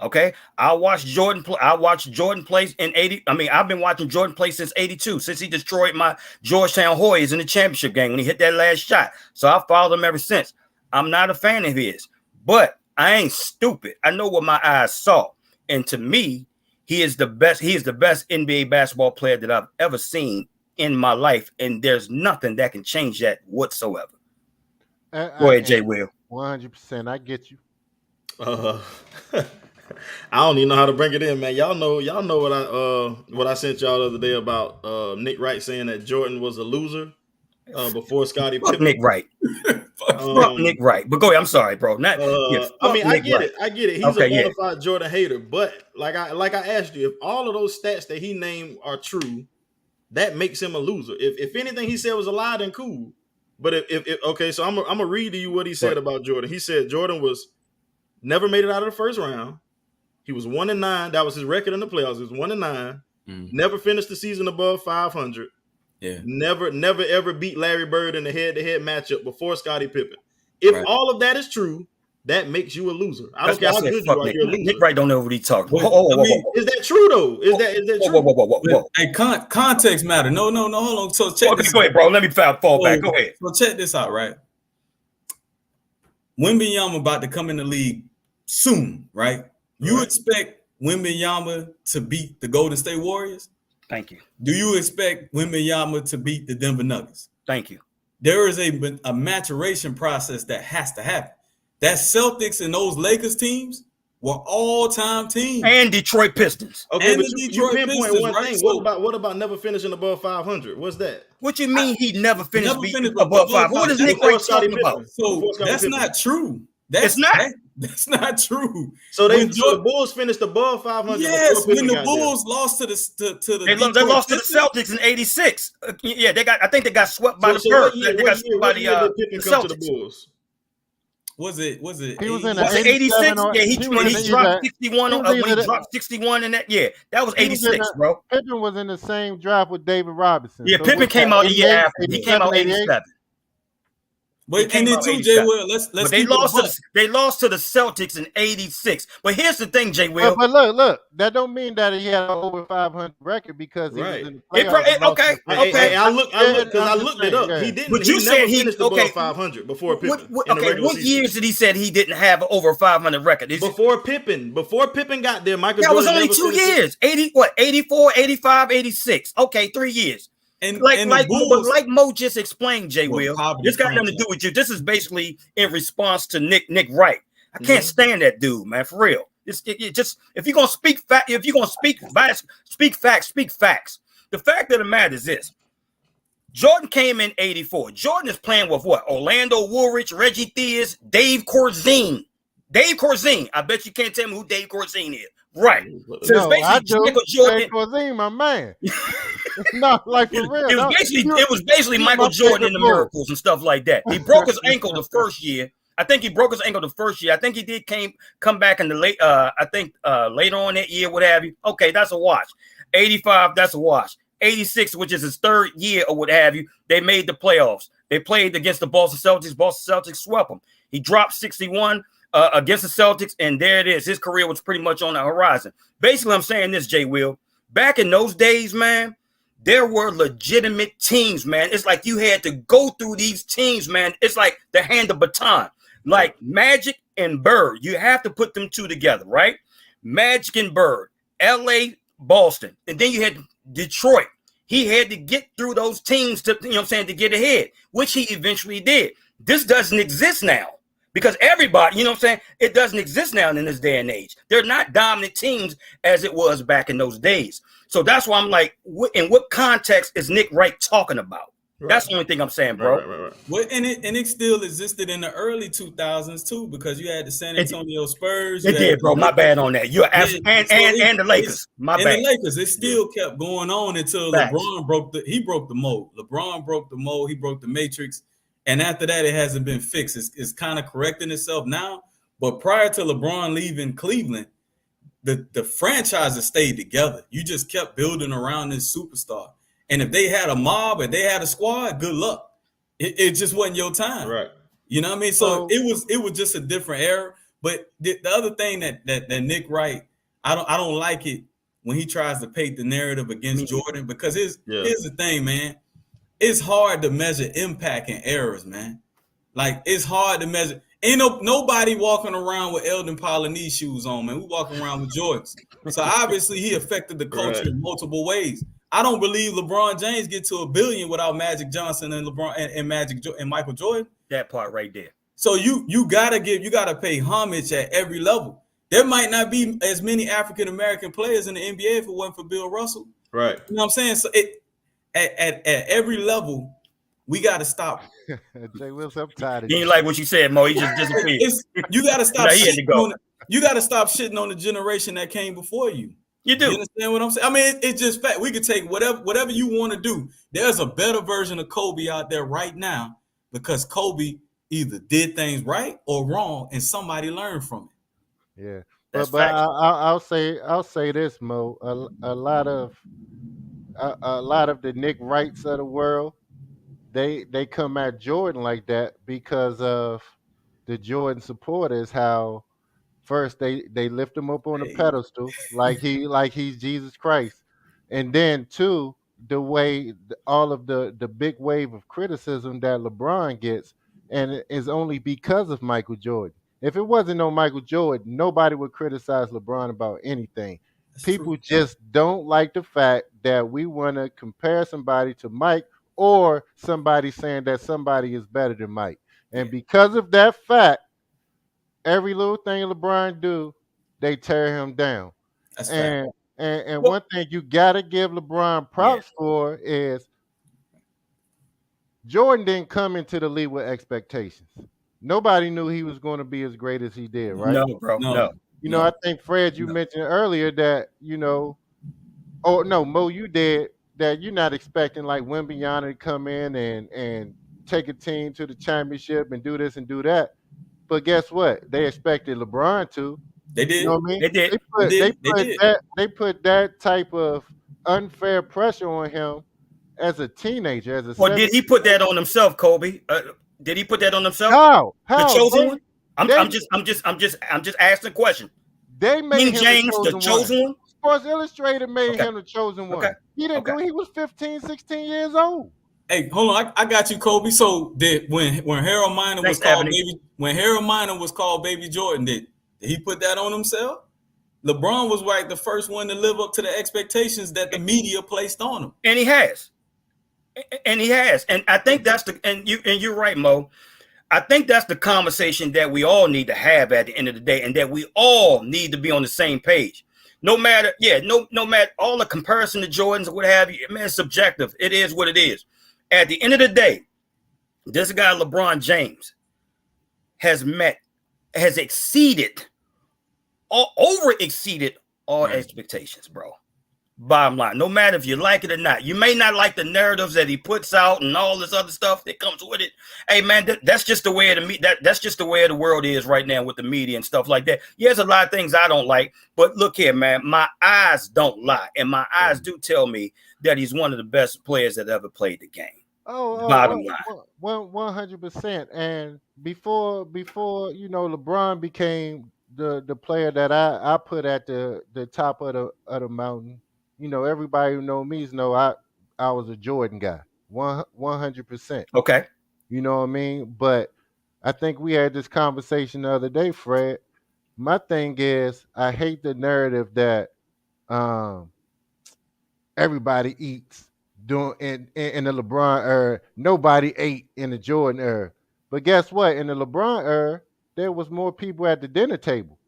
Okay, I watched Jordan play. I watched Jordan play in 80. I mean, I've been watching Jordan play since 82, since he destroyed my Georgetown Hoyas in the championship game when he hit that last shot. So I followed him ever since. I'm not a fan of his, but I ain't stupid. I know what my eyes saw. And to me, he is the best. He is the best NBA basketball player that I've ever seen in my life. And there's nothing that can change that whatsoever. Go ahead, Jay Will. 100%. I get you. I don't even know how to bring it in, man. Y'all know what I sent y'all the other day about Nick Wright saying that Jordan was a loser before Scottie Fuck Pippen. Nick Wright. Fuck Nick Wright. But go ahead. I'm sorry, bro. I get it. He's a bona fide Jordan hater. But like I asked you, if all of those stats that he named are true, that makes him a loser. If anything he said was a lie, then cool. But if okay, so I'm gonna read to you what he said about Jordan. He said Jordan was never made it out of the first round. He was 1-9. That was his record in the playoffs. He was 1-9. Never finished the season above 500. Yeah. Never ever beat Larry Bird in the head-to-head matchup before Scottie Pippen. If all of that is true, that makes you a loser. I don't care how good you are. You're a loser. Nick Wright don't know what he's talking about. Is that true though? Is that true? Whoa. Hey, context matter. No, hold on. So check this. Go ahead, bro. Let me fall back. Go ahead. So check this out, right? Wembanyama about to come in the league soon, right? You expect Wembanyama to beat the Golden State Warriors? Thank you. Do you expect Wembanyama to beat the Denver Nuggets? Thank you. There is a maturation process that has to happen. That Celtics and those Lakers teams were all-time teams. And Detroit Pistons. Okay, and but you pinpoint one thing. What about never finishing above 500? What's that? What you mean he never finished above 500? What is Nick Wright talking about? So that's not true. It's not. That's not true. So the Bulls finished above 500. Yes, when the Bulls lost to the they lost to the Celtics in '86. Yeah, I think they got swept by the Spurs. They got swept by the Celtics. Was it? He was in 86. Yeah, when he dropped 61. When he dropped 61 in that. Yeah, that was 86, bro. Pippen was in the same draft with David Robinson. Yeah, Pippen came out the year after. He came out 87. But and then too, Jay Will, let's they lost to the Celtics in '86. But here's the thing, Jay Will. But look, that don't mean that he had an over 500 record because he was in the playoffs. Okay. I looked it up. He didn't. But you said he finished above 500 before Pippen. What years did he said he didn't have over 500 record? Before Pippen got there, Michael. That was only 2 years. 84, 85, 86. Okay, 3 years. And like Mo just explained, Jay Will, this got nothing to do with you. This is basically in response to Nick Wright. I can't stand that dude, man, for real. Just if you're gonna speak facts, speak facts. The fact of the matter is this: Jordan came in '84. Jordan is playing with what? Orlando Woolrich, Reggie Theus, Dave Corzine. I bet you can't tell me who Dave Corzine is. Right. So I do. Dave Corzine, my man. No, like for real. It was basically Michael Jordan and the Miracles and stuff like that. He broke his ankle the first year. I think he did come back in the late later on that year, what have you. Okay, that's a wash. 85, that's a wash. 86, which is his third year or what have you, they made the playoffs. They played against the Boston Celtics. Boston Celtics swept them. He dropped 61 against the Celtics, and there it is. His career was pretty much on the horizon. Basically, I'm saying this, Jay Will. back in those days, man, there were legitimate teams, man. It's like you had to go through these teams, man. It's like the hand of baton, like Magic and Bird. You have to put them two together, right? Magic and Bird, LA, Boston, and then you had Detroit. He had to get through those teams to, you know what I'm saying, to get ahead, which he eventually did. This doesn't exist now because everybody, you know what I'm saying, it doesn't exist now in this day and age. They're not dominant teams as it was back in those days. So that's why I'm like, in what context is Nick Wright talking about? Right. That's the only thing I'm saying, bro. Right. Well, and it still existed in the early 2000s too, because you had the San Antonio Spurs. It did, bro. My bad on that. You're and the Lakers. My bad. And the Lakers, it still kept going on until LeBron broke the mold. LeBron broke the mold. He broke the matrix, and after that, it hasn't been fixed. It's kind of correcting itself now. But prior to LeBron leaving Cleveland, the franchises stayed together. You just kept building around this superstar. And if they had a mob and they had a squad, good luck. It just wasn't your time. Right. You know what I mean? So it was just a different era. But the other thing that Nick Wright, I don't like it when he tries to paint the narrative against Jordan, because here's the thing, man. It's hard to measure impact and errors, man. Like, it's hard to measure. Ain't nobody walking around with Eldon Polinese shoes on, man. We walking around with Jordans. So obviously he affected the culture in multiple ways. I don't believe LeBron James get to $1 billion without Magic Johnson and LeBron and Michael Jordan. That part right there. So you gotta pay homage at every level. There might not be as many African American players in the NBA if it wasn't for Bill Russell. Right. You know what I'm saying? So at every level, we gotta stop. Jay Wilson, I'm tired of you. He ain't like what you said, Mo. He just disappeared. You gotta stop. You gotta stop shitting on the generation that came before you. You do. You understand what I'm saying? I mean, it's just fact. We could take whatever you want to do. There's a better version of Kobe out there right now, because Kobe either did things right or wrong, and somebody learned from it. Yeah, but I'll say this, Mo. A lot of the Nick Wrights of the world, they come at Jordan like that because of the Jordan supporters. How first they lift him up on a pedestal like he's Jesus Christ, and then two, the way all of the big wave of criticism that LeBron gets, and it is only because of Michael Jordan. If it wasn't no Michael Jordan, nobody would criticize LeBron about anything. That's People true. Just don't like the fact that we want to compare somebody to Mike, or somebody saying that somebody is better than Mike. And because of that fact, every little thing LeBron do, they tear him down. That's and one thing you gotta give LeBron props for is Jordan didn't come into the league with expectations. Nobody knew he was going to be as great as he did, right? No, bro. No. You know, I think Fred, you mentioned earlier that, Mo, you did, that you're not expecting like Wembanyama to come in and take a team to the championship and do this and do that. But guess what? They expected LeBron to. They did. You know what I mean? They did. They put that type of unfair pressure on him as a teenager. Or did he put that on himself, Kobe? Did he put that on himself? How? The chosen one? I'm just asking a question. They made him James the chosen one. Sports Illustrated made him the chosen one. He didn't do it. He was 15, 16 years old. Hey, hold on. I got you, Kobe. So when Harold Miner was called Baby Jordan, did he put that on himself? LeBron was like the first one to live up to the expectations that the media placed on him. And he has. And I think that's you're right, Mo. I think that's the conversation that we all need to have at the end of the day, and that we all need to be on the same page. No matter all the comparison to Jordans or what have you, man, it's subjective. It is what it is. At the end of the day, this guy LeBron James has exceeded all expectations, bro. Bottom line, no matter if you like it or not, you may not like the narratives that he puts out and all this other stuff that comes with it. Hey, man, that's just the way that's just the way the world is right now with the media and stuff like that. Yeah, there's a lot of things I don't like, but look here, man, my eyes don't lie, and my eyes do tell me that he's one of the best players that ever played the game. Bottom line, 100%. And before LeBron became the player that I put at the top of the mountain, everybody who know me know I was a Jordan guy, 100%. Okay. You know what I mean? But I think we had this conversation the other day, Fred. My thing is, I hate the narrative that um, everybody eats during in the LeBron era. Nobody ate in the Jordan era. But guess what? In the LeBron era, there was more people at the dinner table,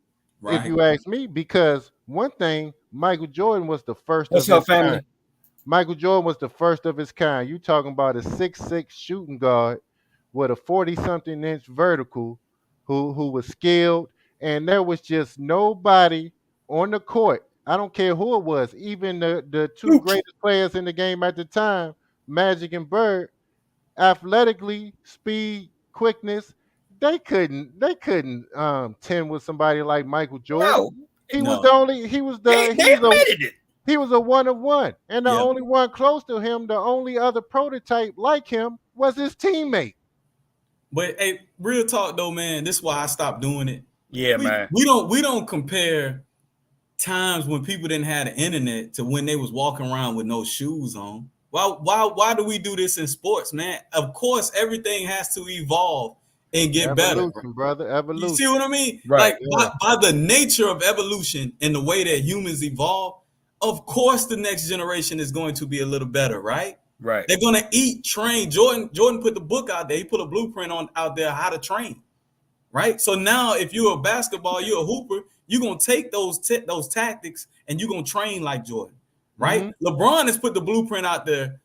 if Right. you ask me. Because one thing, Michael Jordan was the first What's of up, his kind. family? Michael Jordan was the first of his kind. You talking about a 6'6" shooting guard with a 40-something inch vertical who was skilled, and there was just nobody on the court. I don't care who it was, even the two Ooch. greatest players in the game at the time, Magic and Bird, athletically, speed, quickness, they couldn't tend with somebody like Michael Jordan. No, He was No. the only he was they the he was a admitted it. he was a one of one. And the Yeah. only one close to him, the only other prototype like him was his teammate. But hey, real talk though, man. This is why I stopped doing it. Yeah, man. We don't compare times when people didn't have the internet to when they was walking around with no shoes on. Why do we do this in sports, man? Of course, everything has to evolve and get better. Evolution, brother. Evolution. You see what I mean? Right. Like by the nature of evolution and the way that humans evolve, of course the next generation is going to be a little better, right? Right. They're gonna eat, train. Jordan put the book out there. He put a blueprint out there how to train, right? So now, if you're a basketball, you're a hooper, you're gonna take those tactics and you're gonna train like Jordan, right? Mm-hmm. LeBron has put the blueprint out there.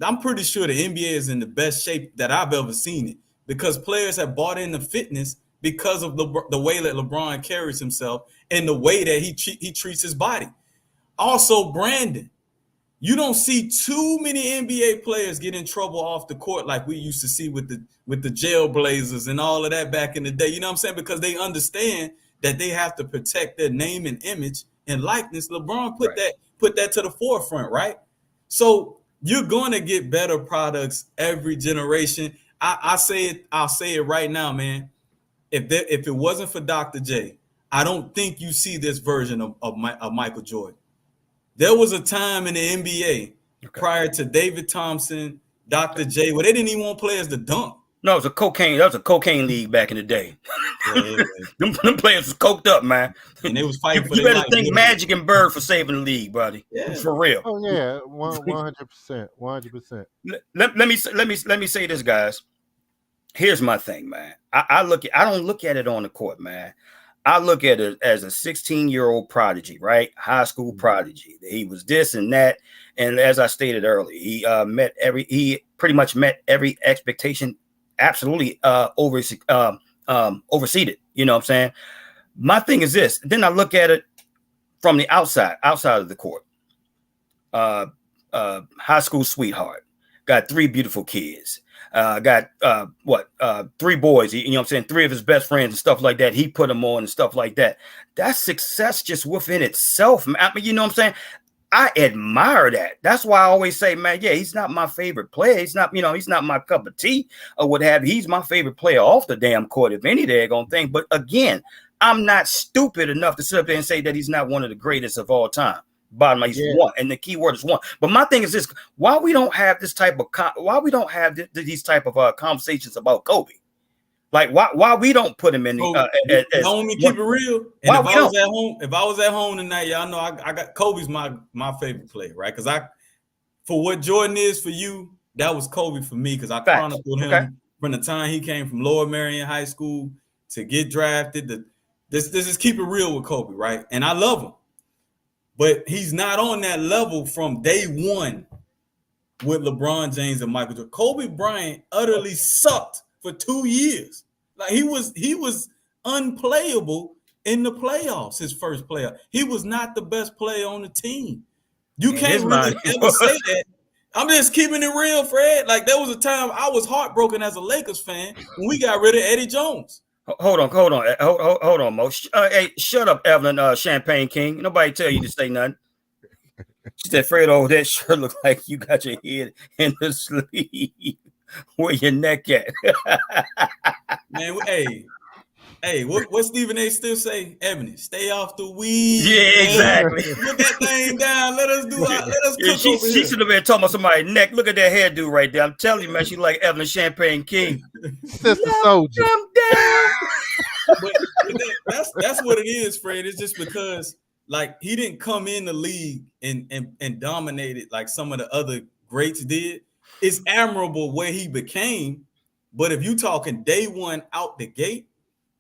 I'm pretty sure the NBA is in the best shape that I've ever seen it because players have bought into fitness because of the way that LeBron carries himself and the way that he treats his body. Also, Brandon. You don't see too many NBA players get in trouble off the court like we used to see with the Jailblazers and all of that back in the day. You know what I'm saying? Because they understand that they have to protect their name and image and likeness. LeBron put that to the forefront, right? So you're going to get better products every generation. I'll say it right now, man. If it wasn't for Dr. J, I don't think you see this version of Michael Jordan. There was a time in the NBA prior to David Thompson, Dr. J, where they didn't even want players to dunk. No, it was a cocaine league back in the day. Yeah. them players was coked up, man. And they was fighting for You their better life. thank Magic and Bird for saving the league, buddy. Yeah. For real. Oh yeah, 100%, 100%. Let me say this, guys. Here's my thing, man. I don't look at it on the court, man. I look at it as a 16-year-old prodigy, right? High school prodigy. He was this and that, and as I stated earlier, he pretty much met every expectation. Absolutely, overseeded. You know what I'm saying? My thing is this. Then I look at it from the outside of the court. High school sweetheart, got 3 beautiful kids. Got 3 boys, you know what I'm saying? 3 of his best friends and stuff like that. He put them on and stuff like that. That's success just within itself, man. I mean, you know what I'm saying? I admire that. That's why I always say, man, yeah, he's not my favorite player. He's not, he's not my cup of tea or what have you. He's my favorite player off the damn court, if any daggone thing. But again, I'm not stupid enough to sit up there and say that he's not one of the greatest of all time. Bottom line, he's one, and the key word is one. But my thing is this: why we don't have this type of these type of conversations about Kobe? Like why we don't put him in the? Keep it real. And if I was at home tonight, y'all know I got Kobe's my favorite player, right? Because for what Jordan is for you, that was Kobe for me. Because I chronicled him from the time he came from Lower Merion High School to get drafted. This is keep it real with Kobe, right? And I love him. But he's not on that level from day one with LeBron James and Michael Jordan. Kobe Bryant utterly sucked for 2 years. Like he was unplayable in the playoffs, his first playoff. He was not the best player on the team. You can't really ever say that. I'm just keeping it real, Fred. Like there was a time I was heartbroken as a Lakers fan when we got rid of Eddie Jones. Hold on, Mo. Hey, shut up, Evelyn, Champagne King. Nobody tell you to say nothing. She said, Fredo, that sure look like you got your head in the sleeve. Where your neck at? Man, hey, Hey, what Stephen A. still say? Ebony, stay off the weed. Yeah, man. exactly. Put that thing down. Let us Yeah, cook over she here. should have been talking about somebody's neck. Look at that hairdo right there. I'm telling you, man, she like Evelyn Champagne King. Sister Soldier. Come down. But that's what it is, Fred. It's just because like he didn't come in the league and dominate it like some of the other greats did. It's admirable where he became, but if you talking day one out the gate,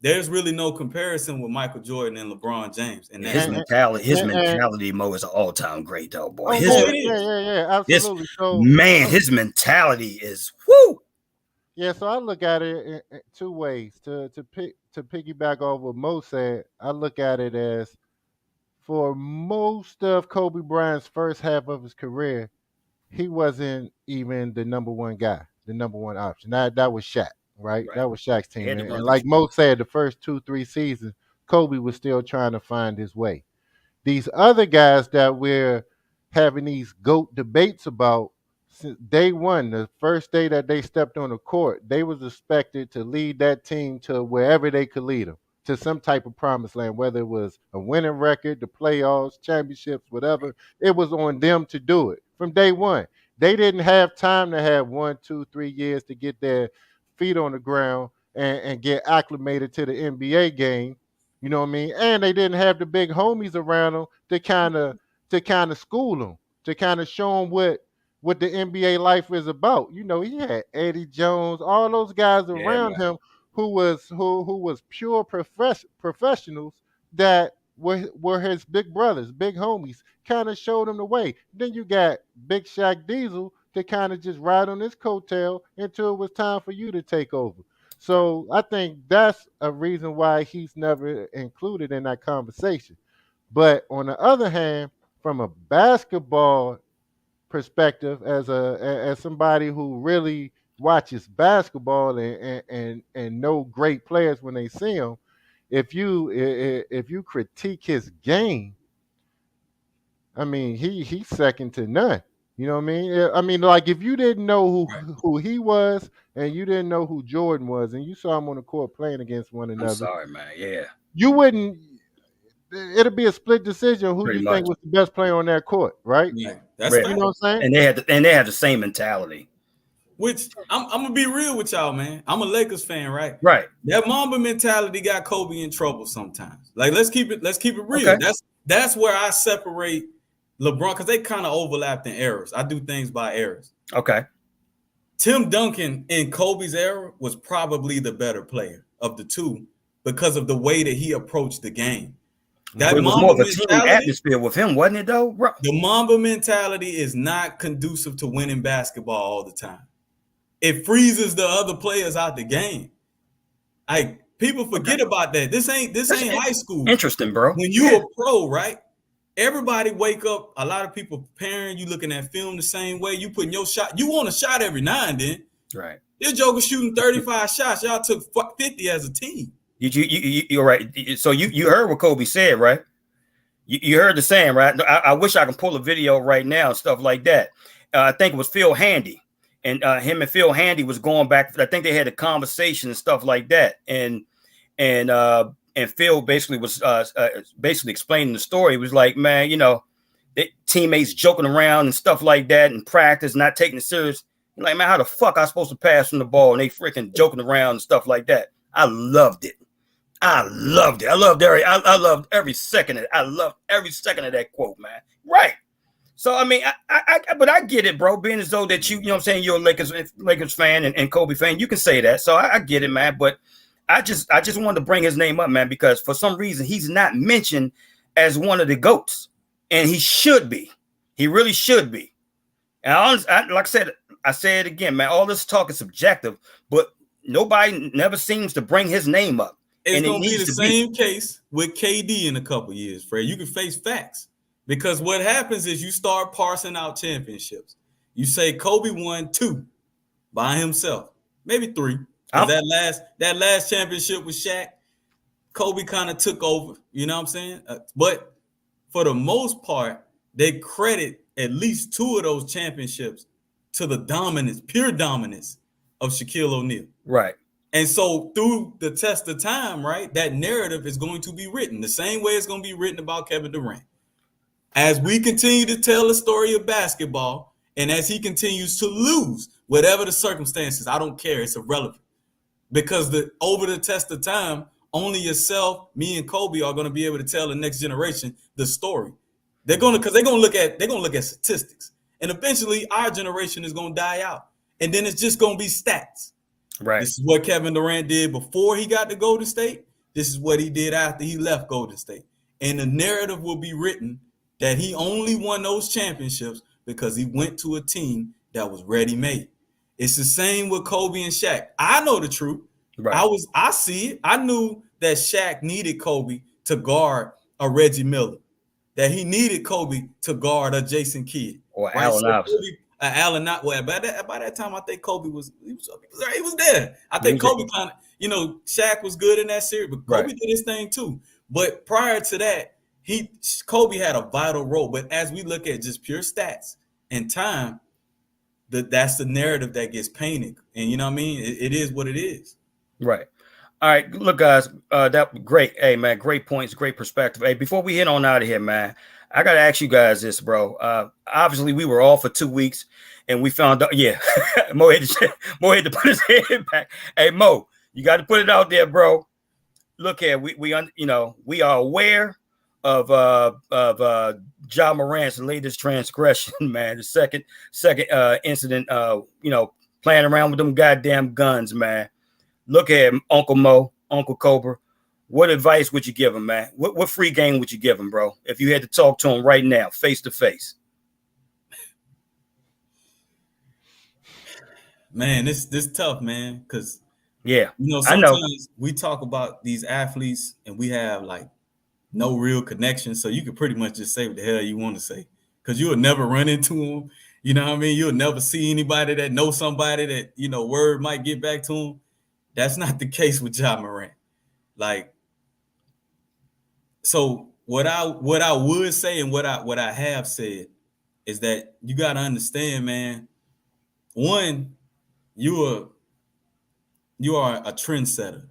there's really no comparison with Michael Jordan and LeBron James. And His mentality, Mo, is an all-time great, though, boy. Yeah, absolutely. His mentality is whoo. Yeah, so I look at it in two ways. To piggyback off what Mo said, I look at it as for most of Kobe Bryant's first half of his career, he wasn't even the number one guy, the number one option. That was Shaq, right? That was Shaq's team. And like Mo said, the first 2-3 seasons, Kobe was still trying to find his way. These other guys that we're having these GOAT debates about, since day one, the first day that they stepped on the court, they was expected to lead that team to wherever they could lead them, to some type of promised land, whether it was a winning record, the playoffs, championships, whatever. It was on them to do it from day one. They didn't have time to have 1, 2, 3 years to get their feet on the ground and get acclimated to the NBA game. You know what I mean? And they didn't have the big homies around them to kind of school them, to kind of show them what the NBA life is about. You know, he had Eddie Jones, all those guys around him who was pure professionals that were his big brothers, big homies, kind of showed him the way. Then you got Big Shaq Diesel to kind of just ride on his coattail until it was time for you to take over. So I think that's a reason why he's never included in that conversation. But on the other hand, from a basketball perspective, as somebody who really watches basketball and know great players when they see them, if you critique his game, I mean he's second to none. You know what I mean? I mean, like if you didn't know who he was and you didn't know who Jordan was, and you saw him on the court playing against one another, I'm sorry, man. Yeah, you wouldn't. It'll be a split decision who Pretty you much. think was the best player on that court, right? Yeah, that's Right. You know what I'm saying? And they had the same mentality. Which I'm gonna be real with y'all, man. I'm a Lakers fan, right? Right. That Mamba mentality got Kobe in trouble sometimes. Like let's keep it real. Okay. That's where I separate LeBron because they kind of overlapped in eras. I do things by eras. Okay. Tim Duncan in Kobe's era was probably the better player of the two because of the way that he approached the game. That It was Mamba more of a team mentality, atmosphere with him, wasn't it, though? the Mamba mentality is not conducive to winning basketball all the time. It freezes the other players out the game. Like people forget about that. This ain't high school. Interesting, bro. When you're a pro, right? Everybody wake up. A lot of people preparing. You looking at film the same way. You putting your shot. You want a shot every now and then. Right. This joker shooting 35 shots. Y'all took 50 as a team. You're right. So you heard what Kobe said, right? You heard the saying, right? I wish I could pull a video right now and stuff like that. I think it was Phil Handy, and him and Phil Handy was going back. I think they had a conversation and stuff like that, and Phil basically was basically explaining the story. He was like, man, you know, teammates joking around and stuff like that in practice, not taking it serious. Like, man, how the fuck I supposed to pass from the ball? And they freaking joking around and stuff like that. I loved it. I loved every second of it. I loved every second of that quote, man. Right. So, I mean, but I get it, bro. Being as though that you know what I'm saying, you're a Lakers fan and Kobe fan, you can say that. So I get it, man. But I just wanted to bring his name up, man, because for some reason he's not mentioned as one of the GOATs. And he should be. He really should be. And like I said it again, man, all this talk is subjective, but nobody never seems to bring his name up. It's going to be the same case with KD in a couple years, Fred. You can face facts because what happens is you start parsing out championships. You say Kobe won 2 by himself, maybe 3. That last championship with Shaq, Kobe kind of took over. You know what I'm saying? But for the most part, they credit at least 2 of those championships to the dominance, pure dominance of Shaquille O'Neal. Right. And so through the test of time, right, that narrative is going to be written the same way it's going to be written about Kevin Durant. As we continue to tell the story of basketball, and as he continues to lose, whatever the circumstances, I don't care, it's irrelevant. Because over the test of time, only yourself, me, and Kobe are going to be able to tell the next generation the story. They're going to look at statistics, and eventually our generation is going to die out, and then it's just going to be stats. Right. This is what Kevin Durant did before he got to Golden State. This is what he did after he left Golden State, and the narrative will be written that he only won those championships because he went to a team that was ready-made. It's the same with Kobe and Shaq. I know the truth. Right. I see it. I knew that Shaq needed Kobe to guard a Reggie Miller, that he needed Kobe to guard a Jason Kidd, or right? Allen Iverson. Allen, not well. By that time, I think Kobe was there. I think Kobe kind of, Shaq was good in that series, but Kobe did his thing too. But prior to that, Kobe had a vital role. But as we look at just pure stats and time, that's the narrative that gets painted. And you know what I mean? It is what it is. Right. All right. Look, guys, that great. Hey, man, great points, great perspective. Hey, before we head on out of here, man, I got to ask you guys this, bro. Obviously, we were off for 2 weeks, and we found out, yeah, Mo had to put his head back. Hey, Mo, you got to put it out there, bro. Look here, we are aware of Ja Morant's latest transgression, man. The second incident, playing around with them goddamn guns, man. Look at Uncle Mo, Uncle Cobra. What advice would you give him, man? What free game would you give him, bro? If you had to talk to him right now, face to face. Man, this tough, man, because yeah, sometimes we talk about these athletes and we have like no real connection, so you can pretty much just say what the hell you want to say, because you will never run into them. You know what I mean? You'll never see anybody that knows somebody that word might get back to them. That's not the case with Ja Morant. Like, so what I would say and what I have said is that you got to understand, man. One, you are a trendsetter.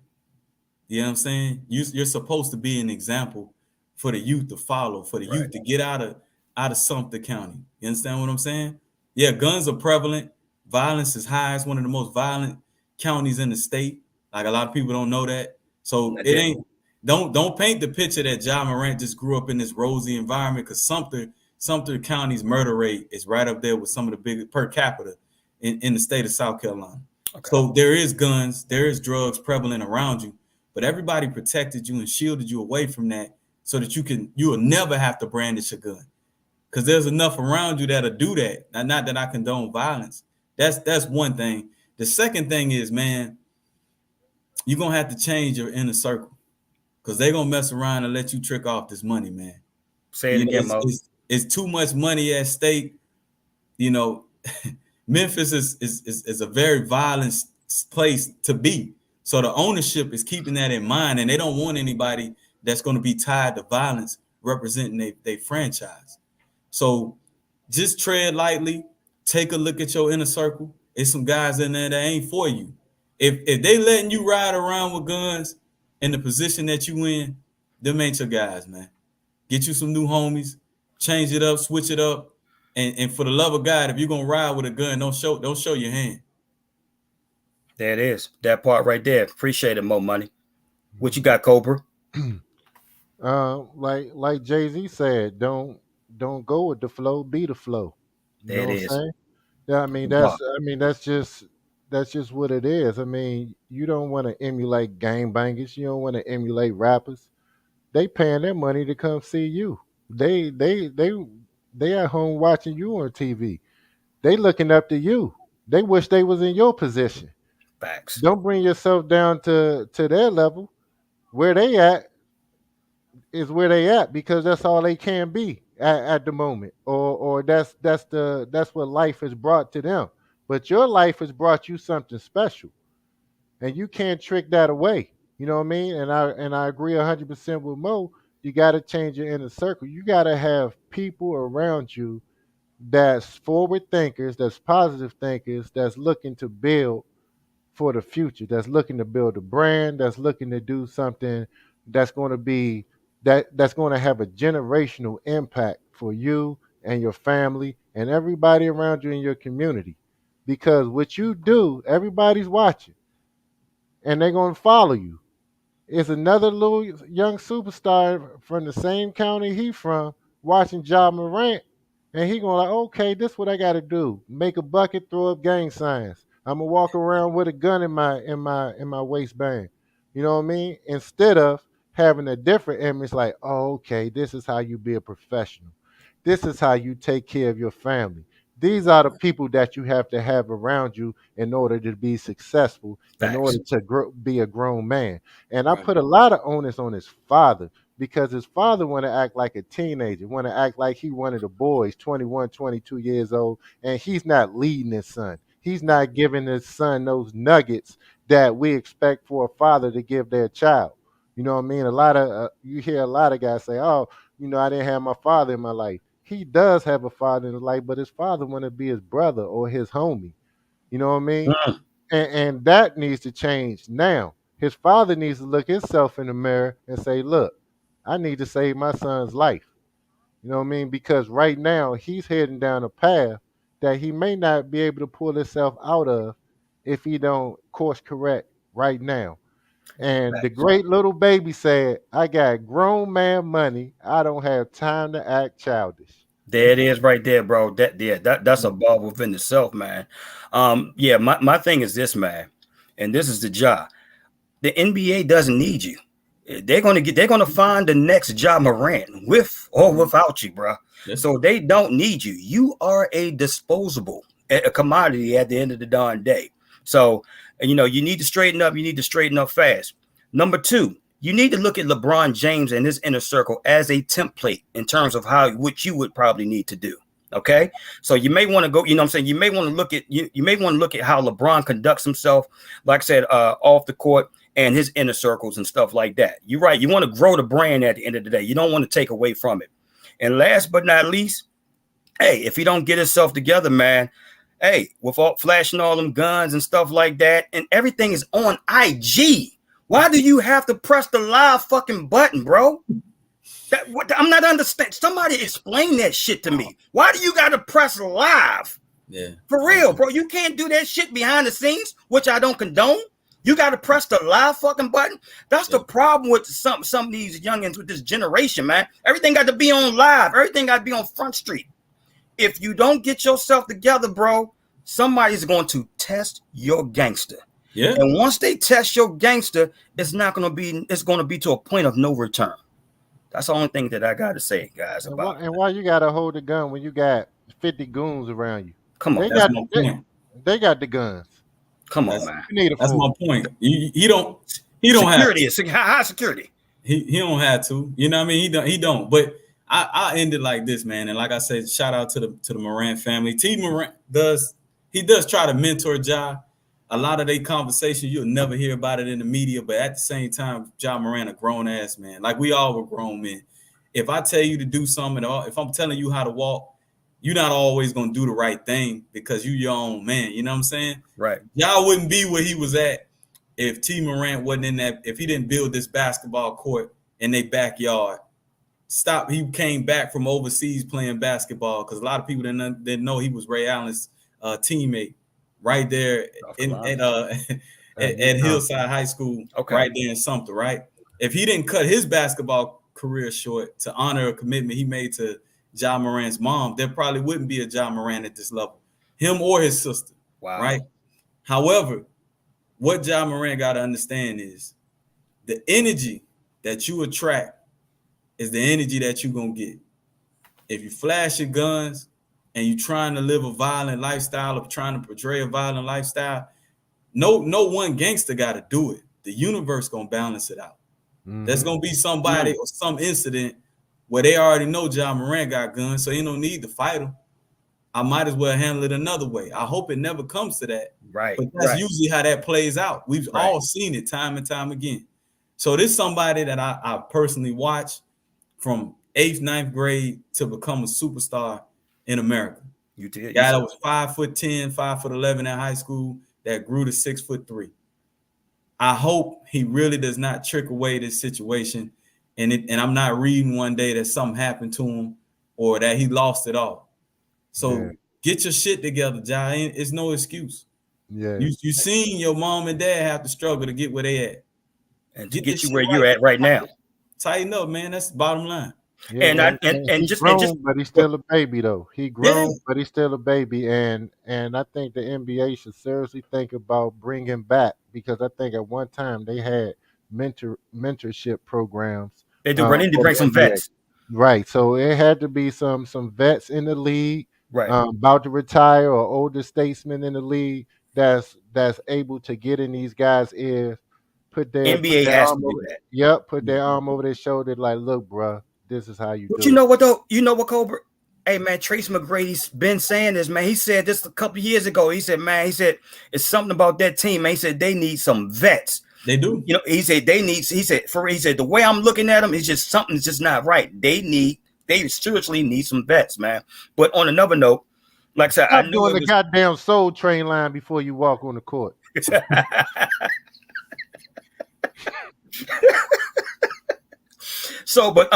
You know what I'm saying? You're supposed to be an example for the youth to follow, for the youth to get out of Sumter County. You understand what I'm saying? Yeah, guns are prevalent. Violence is high. It's one of the most violent counties in the state. Like, a lot of people don't know that. So it ain't. Don't paint the picture that Ja Morant just grew up in this rosy environment, because Sumter County's murder rate is right up there with some of the big per capita in the state of South Carolina. Okay. So there is guns, there is drugs prevalent around you, but everybody protected you and shielded you away from that so that you will never have to brandish a gun, because there's enough around you that'll do that. Not that I condone violence. That's one thing. The second thing is, man, you're going to have to change your inner circle, because they're going to mess around and let you trick off this money, man. Say it again, Mo. It's too much money at stake. Memphis is a very violent place to be. So the ownership is keeping that in mind, and they don't want anybody that's going to be tied to violence representing their franchise. So just tread lightly. Take a look at your inner circle. There's some guys in there that ain't for you. If they letting you ride around with guns in the position that you in, them ain't your guys, man. Get you some new homies, change it up, switch it up, and for the love of God, if you're gonna ride with a gun, don't show your hand. There it is. That part right there. Appreciate it, Mo Money. What you got, Cobra? Like Jay-Z said, don't go with the flow, be the flow. There it is. Saying? Yeah, that's just what it is. I mean, you don't want to emulate gangbangers. You don't want to emulate rappers. They paying their money to come see you. They at home watching you on TV. They looking up to you. They wish they was in your position. Facts. Don't bring yourself down to their level. Where they at is where they at, because that's all they can be at the moment, or that's what life has brought to them. But your life has brought you something special, and you can't trick that away. You know what I mean? And I agree 100% with Mo. You got to change your inner circle. You got to have people around you that's forward thinkers, that's positive thinkers, that's looking to build for the future, that's looking to build a brand, that's looking to do something that's going to be that's going to have a generational impact for you and your family and everybody around you in your community. Because what you do, everybody's watching and they're going to follow you. It's another little young superstar from the same county he from watching Ja Morant, and he going like, okay, this what I got to do: make a bucket, throw up gang signs. I'm gonna walk around with a gun in my waistband. You know what I mean? Instead of having a different image, like, oh, okay, this is how you be a professional. This is how you take care of your family. These are the people that you have to have around you in order to be successful, in Facts. order to be a grown man. And I Right. put a lot of onus on his father because his father want to act like a teenager, want to act like he one of the boys, 21, 22 years old, and he's not leading his son. He's not giving his son those nuggets that we expect for a father to give their child. You know what I mean? A lot of you hear a lot of guys say, "Oh, I didn't have my father in my life." He does have a father in his life, but his father want to be his brother or his homie. You know what I mean? Mm. And that needs to change now. His father needs to look himself in the mirror and say, look, I need to save my son's life. You know what I mean? Because right now he's heading down a path that he may not be able to pull himself out of if he don't course correct right now. And the Facts. great little baby said, I got grown man money. I don't have time to act childish. There it is right there, bro. That's a bar within itself, man. Yeah, my thing is this, man, and this is the job. The NBA doesn't need you. They're gonna find the next Ja Morant with or without you, bro. Yes. So they don't need you. You are a disposable, a commodity at the end of the darn day. So you need to straighten up. You need to straighten up fast. Number two, you need to look at LeBron James and his inner circle as a template in terms of what you would probably need to do. Okay, so you may want to go. You know what I'm saying? You may want to look at you may want to look at how LeBron conducts himself, like I said, off the court and his inner circles and stuff like that. You're right. You want to grow the brand at the end of the day. You don't want to take away from it. And last but not least, hey, if he don't get himself together, man, hey, without flashing all them guns and stuff like that, and everything is on IG. Why do you have to press the live fucking button, bro? I'm not understanding. Somebody explain that shit to me. Why do you got to press live? Yeah. For real, bro. You can't do that shit behind the scenes, which I don't condone. You got to press the live fucking button. That's the problem with some of these youngins with this generation, man. Everything got to be on live. Everything got to be on Front Street. If you don't get yourself together, bro, somebody's going to test your gangster. Yeah. And once they test your gangster, it's going to be to a point of no return. That's the only thing that I got to say, guys, about And why you got to hold the gun when you got 50 goons around you? Come on, That's my point. They got the guns. Come on, man. You need a That's fool. my point. He don't have Security is high security. he don't have to. You know what I mean? He don't. But I end it like this, man. And like I said, shout out to the Morant family. T Morant does try to mentor Ja. A lot of their conversation, you'll never hear about it in the media, but at the same time, Ja Morant a grown ass man. Like we all were grown men. If I tell you to do something, if I'm telling you how to walk, you're not always gonna do the right thing because you your own man. You know what I'm saying? Right. Y'all wouldn't be where he was at if T Morant wasn't in that. If he didn't build this basketball court in their backyard. He came back from overseas playing basketball because a lot of people didn't know he was Ray Allen's teammate. Right there at Hillside High School, okay. Right there in Sumter, right? If he didn't cut his basketball career short to honor a commitment he made to Ja Morant's mom, there probably wouldn't be a Ja Morant at this level, him or his sister, Wow. right? However, what Ja Morant got to understand is the energy that you attract is the energy that you're going to get. If you flash your guns, and you trying to live a violent lifestyle or trying to portray a violent lifestyle, no one gangster got to do it. The universe going to balance it out. Mm-hmm. There's going to be somebody or some incident where they already know Ja Morant got guns, so you don't need to fight him. I might as well handle it another way. I hope it never comes to that. Right. But that's usually how that plays out. We've all seen it time and time again. So this is somebody that I personally watched from 8th, 9th grade to become a superstar in America. You did. Guy that was 5'10", 5'11" in high school that grew to 6'3". I hope he really does not trick away this situation, and I'm not reading one day that something happened to him or that he lost it all. So get your shit together, Ja. It's no excuse. Yeah. You seen your mom and dad have to struggle to get where they at. And to get you where you're at right now. Tighten up, man. That's the bottom line. Yeah, and he's just grown, but he's still a baby though. He grown, Yeah. but he's still a baby, and I think the NBA should seriously think about bringing back, because I think at one time they had mentorship programs. They do. They need to for bring the some NBA. vets. Right. So it had to be some vets in the league, Right. about to retire, or older statesmen in the league that's able to get in these guys' ears, put their NBA has to do that. Yep, put their arm over their shoulder, like, look, bro, this is how you But do you it. know what though? You know what, Cobra? Hey man, Trace McGrady's been saying this, man. He said this a couple of years ago. He said, man, it's something about that team, man. He said they need some vets. They do. You know, he said the way I'm looking at them, it's just something's just not right. They seriously need some vets, man. But on another note, like I said, Stop I knew doing it the goddamn Soul Train line before you walk on the court. So, but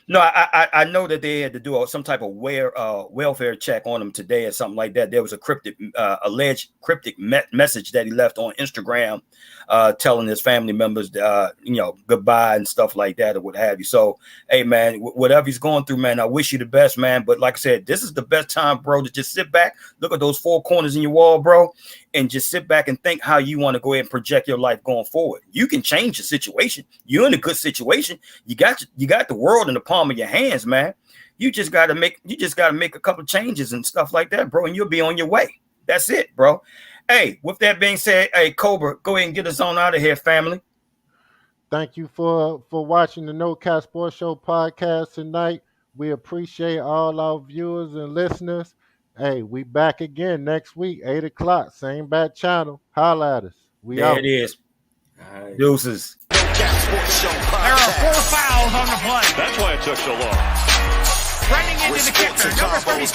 no, I know that they had to do some type of welfare check on him today or something like that. There was a alleged cryptic message that he left on Instagram, telling his family members, goodbye and stuff like that or what have you. So, hey man, whatever he's going through, man, I wish you the best, man. But like I said, this is the best time, bro, to just sit back, look at those four corners in your wall, bro, and just sit back and think how you want to go ahead and project your life going forward. You can change the situation. You're in a good situation. You got the world in the palm of your hands, man. You just got to make a couple of changes and stuff like that, bro, and you'll be on your way. That's it, bro. Hey, with that being said, hey, Cobra, go ahead and get us on out of here, family. Thank you for watching the No Cap Sports Show podcast tonight. We appreciate all our viewers and listeners. Hey, we back again next week, 8 o'clock, same bat channel. Holla at us. We There out. it is. All right. Deuces. No Cap Sports Show There are 4 podcast. fouls on the play. That's why it took so long. Running into With the sports kicker, and number combos 30.